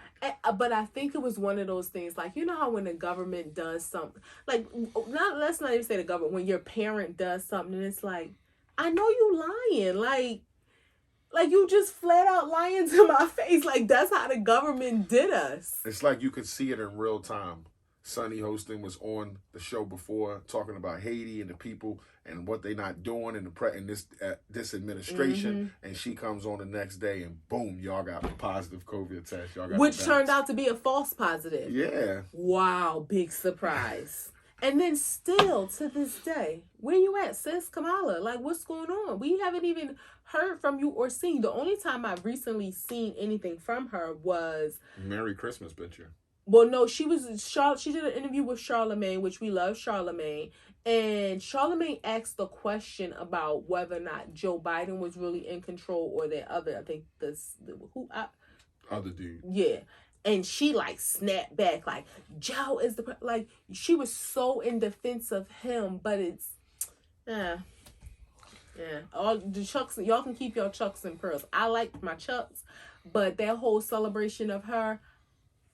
B: But I think it was one of those things, like, you know how when the government does something, like, let's not even say the government, when your parent does something and it's like, I know you lying, like you just flat out lying to my face. Like that's how the government did us.
A: It's like you could see it in real time. Sonny Hostin was on the show before talking about Haiti and the people and what they not doing in this administration, and she comes on the next day and boom, y'all got a positive COVID test. Y'all got
B: which turned out to be a false positive.
A: Yeah.
B: Wow, big surprise. And then still to this day, where you at, sis? Kamala, like what's going on? We haven't even heard from you or seen. The only time I've recently seen anything from her was
A: Merry Christmas picture.
B: Well, no, she did an interview with Charlamagne, which we love Charlamagne. And Charlamagne asked the question about whether or not Joe Biden was really in control or that other, I think
A: other dude.
B: Yeah. And she like snapped back like, Joe is like, she was so in defense of him, but it's, yeah. All the Chucks, y'all can keep your Chucks and pearls. I like my Chucks, but that whole celebration of her,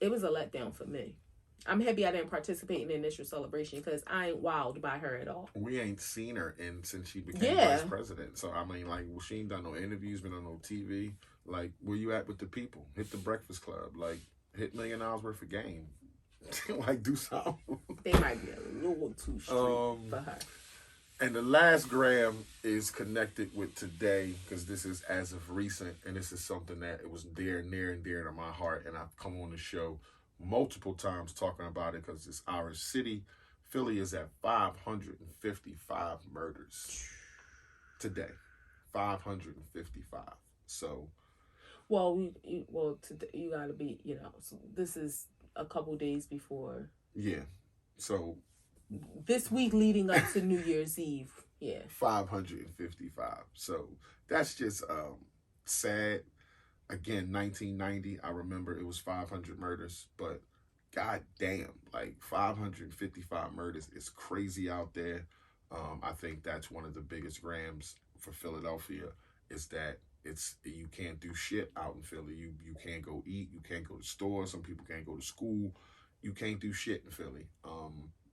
B: it was a letdown for me. I'm happy I didn't participate in the initial celebration because I ain't wowed by her at all.
A: We ain't seen her since she became vice president. So, I mean, like, well, she ain't done no interviews, been on no TV. Like, where you at with the people? Hit the Breakfast Club. Like, hit $1 million worth of game. Like, do something.
B: They might be a little too street for her.
A: And the last gram is connected with today because this is as of recent, and this is something that it was near and dear to my heart, and I've come on the show multiple times talking about it because it's our city. Philly is at 555 murders today. 555. So,
B: today, you gotta be, so this is a couple days before.
A: Yeah. So
B: this week leading up to New Year's Eve. Yeah.
A: 555. So that's just sad. Again, 1990, I remember it was 500 murders, but god damn, like 555 murders is crazy out there. I think that's one of the biggest grams for Philadelphia is that you can't do shit out in Philly. You can't go eat, you can't go to stores, some people can't go to school. You can't do shit in Philly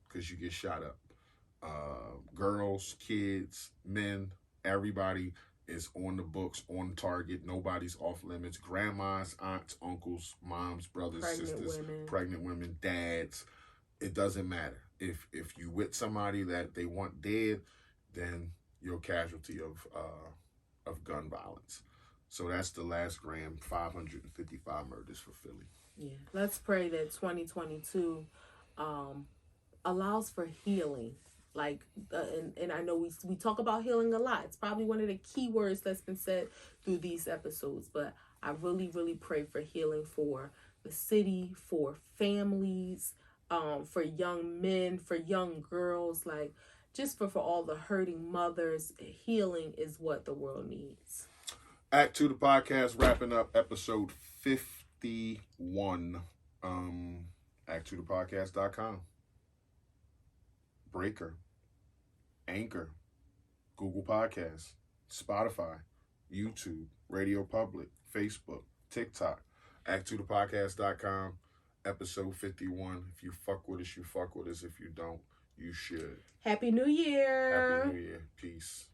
A: because you get shot up. Girls, kids, men, everybody is on the books, on target. Nobody's off limits. Grandmas, aunts, uncles, moms, brothers, sisters, pregnant women, dads. It doesn't matter. If you with somebody that they want dead, then you're a casualty of gun violence. So that's the last gram, 555 murders for Philly.
B: Yeah. Let's pray that 2022 allows for healing. Like, and I know we talk about healing a lot. It's probably one of the key words that's been said through these episodes. But I really, really pray for healing for the city, for families, for young men, for young girls, like just for all the hurting mothers. Healing is what the world needs.
A: A2TP, the podcast, wrapping up episode 51. A2TPodcast.com. Breaker, Anchor, Google Podcasts, Spotify, YouTube, Radio Public, Facebook, TikTok, A2TPodcast.com, episode 51. If you fuck with us, you fuck with us. If you don't, you should.
B: Happy New Year.
A: Happy New Year. Peace.